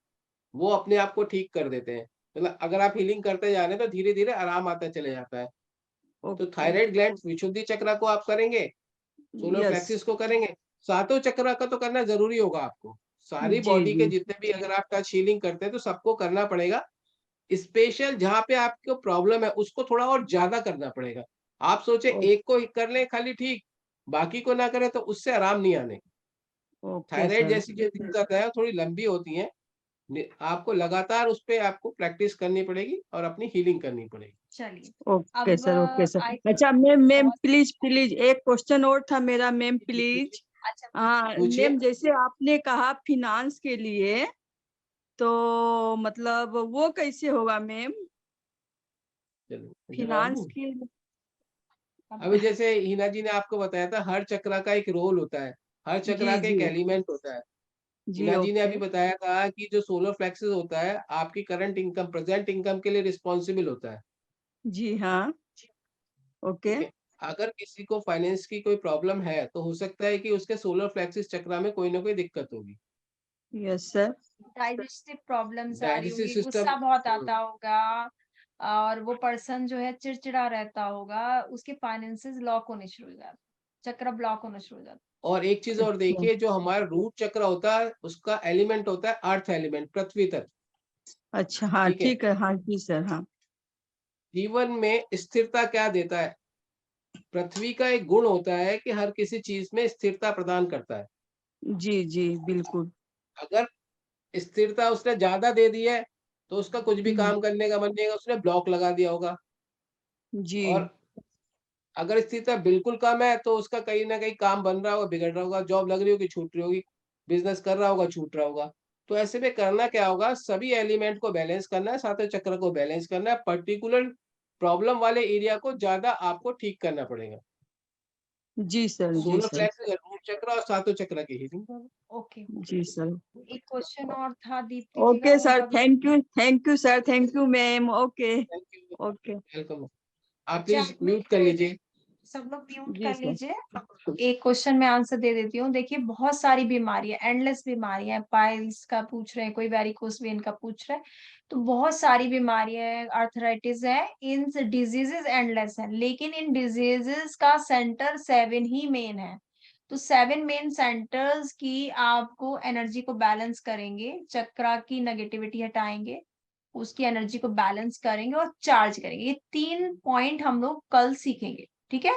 Speaker 12: वो अपने आप को ठीक कर देते हैं। मतलब अगर आप हीलिंग करते जा रहे हैं तो धीरे धीरे आराम आता चले जाता है। तो
Speaker 8: ओके।
Speaker 12: थायराइड ग्लैंड विशुद्धि चक्र को आप करेंगे, सोलर
Speaker 8: यस।
Speaker 12: प्लेक्सिस को करेंगे, सातों चक्र का तो करना जरूरी होगा आपको। सारी
Speaker 8: जी
Speaker 12: बॉडी के
Speaker 8: जी
Speaker 12: जितने भी अगर आप टच हीलिंग करते हैं तो सबको करना पड़ेगा। स्पेशल जहाँ पे आपको प्रॉब्लम है उसको थोड़ा और ज्यादा करना पड़ेगा। आप सोचे
Speaker 8: ओ-
Speaker 12: एक को कर लें खाली, ठीक, बाकी को ना करें तो उससे आराम नहीं आने।
Speaker 8: Okay
Speaker 12: thyroid
Speaker 8: sir.
Speaker 12: जैसी जो दिक्कत है थोड़ी लंबी होती है, आपको लगातार उस पे आपको प्रैक्टिस करनी पड़ेगी और अपनी हीलिंग करनी पड़ेगी।
Speaker 1: चलिए
Speaker 8: ओके
Speaker 1: अब
Speaker 8: सर, ओके सर।
Speaker 1: आई
Speaker 8: अच्छा मैम, मैम
Speaker 1: बहुत
Speaker 8: प्लीज प्लीज एक क्वेश्चन और था मेरा मैम, प्लीज।
Speaker 1: अच्छा
Speaker 8: हाँ
Speaker 12: पूछिए।
Speaker 8: मैम, जैसे आपने कहा फिनांस के लिए, तो मतलब वो कैसे होगा मैम?
Speaker 12: चलो जवाब
Speaker 8: फिनांस
Speaker 12: दूं।
Speaker 8: की।
Speaker 12: अभी जैसे हिना जी ने आपको बताया था हर चक्र का एक रोल होता है, हर चक्र
Speaker 8: जी
Speaker 12: का एक
Speaker 8: जी
Speaker 12: एलिमेंट होता है।
Speaker 8: जी।
Speaker 12: हिना जी ने
Speaker 8: ओके।
Speaker 12: अभी बताया था कि जो सोलर फ्लेक्सिस होता है आपकी करंट इनकम, प्रेजेंट इनकम के लिए रिस्पॉन्सिबल होता है,
Speaker 8: जी हाँ। ओके।
Speaker 12: ठीक है। अगर किसी को फाइनेंस की कोई प्रॉब्लम है तो हो सकता है कि उसके सोलर फ्लेक्सिस चक्र में कोई ना कोई दिक्कत होगी।
Speaker 8: Yes sir.
Speaker 1: डाइजेस्टिव प्रॉब्लम्स आ रही
Speaker 12: डाइजेस्टिव
Speaker 1: होंगी,
Speaker 12: सिस्टम।
Speaker 1: गुस्सा बहुत आता होगा, और वो पर्सन जो है चिड़चिड़ा रहता होगा, उसके फाइनेंसेस ब्लॉक होने शुरू हो जाते, चक्र ब्लॉक होना शुरू हो जाता।
Speaker 12: और एक चीज और
Speaker 8: अच्छा
Speaker 12: देखिए, जो हमारा रूट चक्र होता है उसका एलिमेंट होता है अर्थ एलिमेंट, पृथ्वी तत्व,
Speaker 8: अच्छा, हाँ
Speaker 12: ठीक है।
Speaker 8: ठीक है, हाँ जी सर, हाँ।
Speaker 12: जीवन में स्थिरता क्या देता है? पृथ्वी का एक गुण होता है कि हर किसी चीज में स्थिरता प्रदान करता है।
Speaker 8: जी जी बिल्कुल।
Speaker 12: अगर स्थिरता उसने ज्यादा दे दी है तो उसका कुछ भी
Speaker 8: हम्म,
Speaker 12: काम करने का मन नहीं है, उसने ब्लॉक लगा दिया होगा।
Speaker 8: जी
Speaker 12: और अगर स्थिरता बिल्कुल कम है तो उसका कहीं ना कहीं काम बन रहा होगा, बिगड़ रहा होगा, जॉब लग रही होगी, छूट रही होगी, बिजनेस कर रहा होगा, छूट रहा होगा। तो ऐसे में करना क्या होगा, सभी एलिमेंट को बैलेंस करना है, सातवें चक्र को बैलेंस करना है, पर्टिकुलर प्रॉब्लम वाले एरिया को ज्यादा आपको ठीक करना पड़ेगा।
Speaker 8: जी सर, जी
Speaker 12: सोलर
Speaker 8: सर,
Speaker 12: फ्लैक्स, रूट चक्र और सातों चक्र की हीलिंग।
Speaker 1: ओके,
Speaker 8: जी सर।
Speaker 1: एक क्वेश्चन और था दीप्ति जी का,
Speaker 8: ओके
Speaker 1: वो
Speaker 8: सर,
Speaker 1: कभी
Speaker 8: thank you sir, thank you ma'am. Okay.
Speaker 12: Thank you,
Speaker 8: okay.
Speaker 12: Welcome. आप
Speaker 1: अच्छा
Speaker 12: प्लीज म्यूट कर लीजिए।
Speaker 1: सब लोग म्यूट
Speaker 8: जी
Speaker 1: कर
Speaker 8: सर।
Speaker 1: लीजिए। एक क्वेश्चन में आंसर दे देती हूँ। देखिए बहुत सारी बीमारियां, एंडलेस बीमारियां, पाइल्स का पूछ रहे हैं, कोई वेरिकोस वेन का पूछ रहा है, तो बहुत सारी बीमारियां हैं, आर्थराइटिस है, इन डिजीजेस एंडलेस हैं, लेकिन इन डिजीजेस का सेंटर 7 ही मेन है। तो 7 मेन सेंटर्स की आपको एनर्जी को बैलेंस करेंगे, चक्रा की नेगेटिविटी हटाएंगे, उसकी एनर्जी को बैलेंस करेंगे और चार्ज करेंगे। ये 3 पॉइंट हम लोग कल सीखेंगे, ठीक है।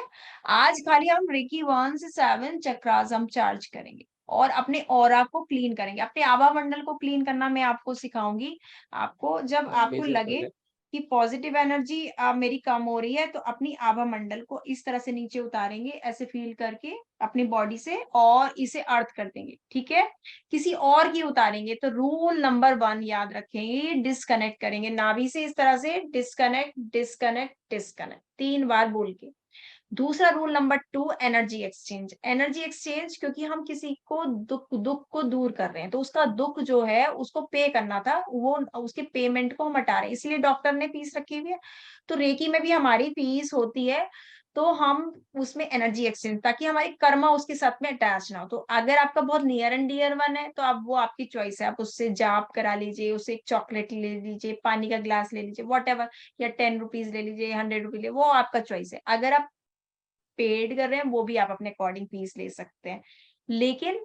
Speaker 1: आज खाली हम रेकी 1 से 7 चक्रास हम चार्ज करेंगे और अपने ऑरा को क्लीन करेंगे, अपने आभा मंडल को क्लीन करना मैं आपको सिखाऊंगी। आपको जब आपको
Speaker 12: मेजर
Speaker 1: लगे
Speaker 12: कर
Speaker 1: कि पॉजिटिव एनर्जी मेरी कम हो रही है, तो अपनी आभा मंडल को इस तरह से नीचे उतारेंगे, ऐसे फील करके अपनी बॉडी से, और इसे अर्थ कर देंगे, ठीक है। किसी और की उतारेंगे तो रूल नंबर 1 याद रखेंगे, डिस्कनेक्ट करेंगे नाभि से, इस तरह से डिस्कनेक्ट डिस्कनेक्ट डिस्कनेक्ट 3 बार बोल के। दूसरा rule number 2, energy exchange. Energy exchange क्योंकि हम किसी को दुख दुख को दूर कर रहे हैं, तो उसका दुख जो है उसको पे करना था, वो उसके पेमेंट को हम हटा रहे हैं, इसलिए डॉक्टर ने फीस रखी हुई है। तो रेकी में भी हमारी फीस होती है, तो हम उसमें एनर्जी एक्सचेंज, ताकि हमारी कर्मा उसके साथ में अटैच ना हो। तो अगर आपका बहुत नियर एंड डियर वन है तो आप, वो आपकी चॉइस है, आप उससे जाप करा लीजिए, उससे एक चॉकलेट ले लीजिए, पानी का ग्लास ले लीजिए, वॉट एवर, या 10 रुपीज ले लीजिए, 100 रुपीज ले, वो आपका चॉइस है। अगर आप पेड कर रहे हैं वो भी आप अपने अकॉर्डिंग फीस ले सकते हैं, लेकिन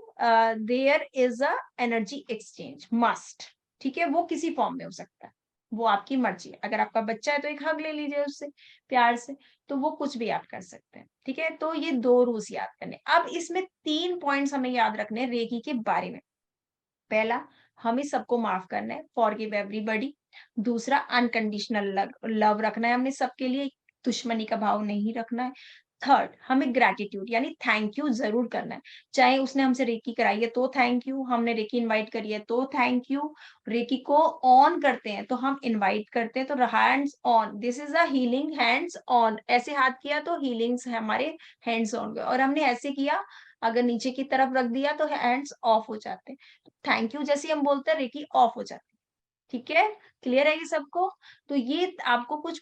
Speaker 1: there is a energy exchange must, ठीक है। वो किसी फॉर्म में हो सकता है, वो आपकी मर्जी है। अगर आपका बच्चा है तो एक हग ले लीजिए उससे प्यार से, तो वो कुछ भी आप कर सकते हैं, ठीक है। तो ये 2 रूल्स याद करने। अब इसमें 3 पॉइंट्स हमें याद रखने हैं रेकी के बारे में। पहला, हमें सबको माफ करना है, फॉरगिव एवरीबॉडी। दूसरा, अनकंडीशनल लव रखना है हमने सबके लिए, दुश्मनी का भाव नहीं रखना है। थर्ड, हमें ग्रैटिट्यूड यानी थैंक यू जरूर करना है। चाहे उसने हमसे रेकी कराई है तो थैंक यू, हमने रेकी इनवाइट करी है तो थैंक यू, रेकी को ऑन करते हैं तो हम इनवाइट करते हैं तो hands on, this is a healing hands on. ऐसे हाथ किया तो हीलिंग्स है हमारे हैंड्स ऑन गए, और हमने ऐसे किया अगर नीचे की तरफ रख दिया तो हैंड्स ऑफ हो जाते हैं। थैंक यू जैसे हम बोलते हैं रेकी ऑफ हो जाती है। ठीक है, क्लियर है ये सबको? तो ये आपको कुछ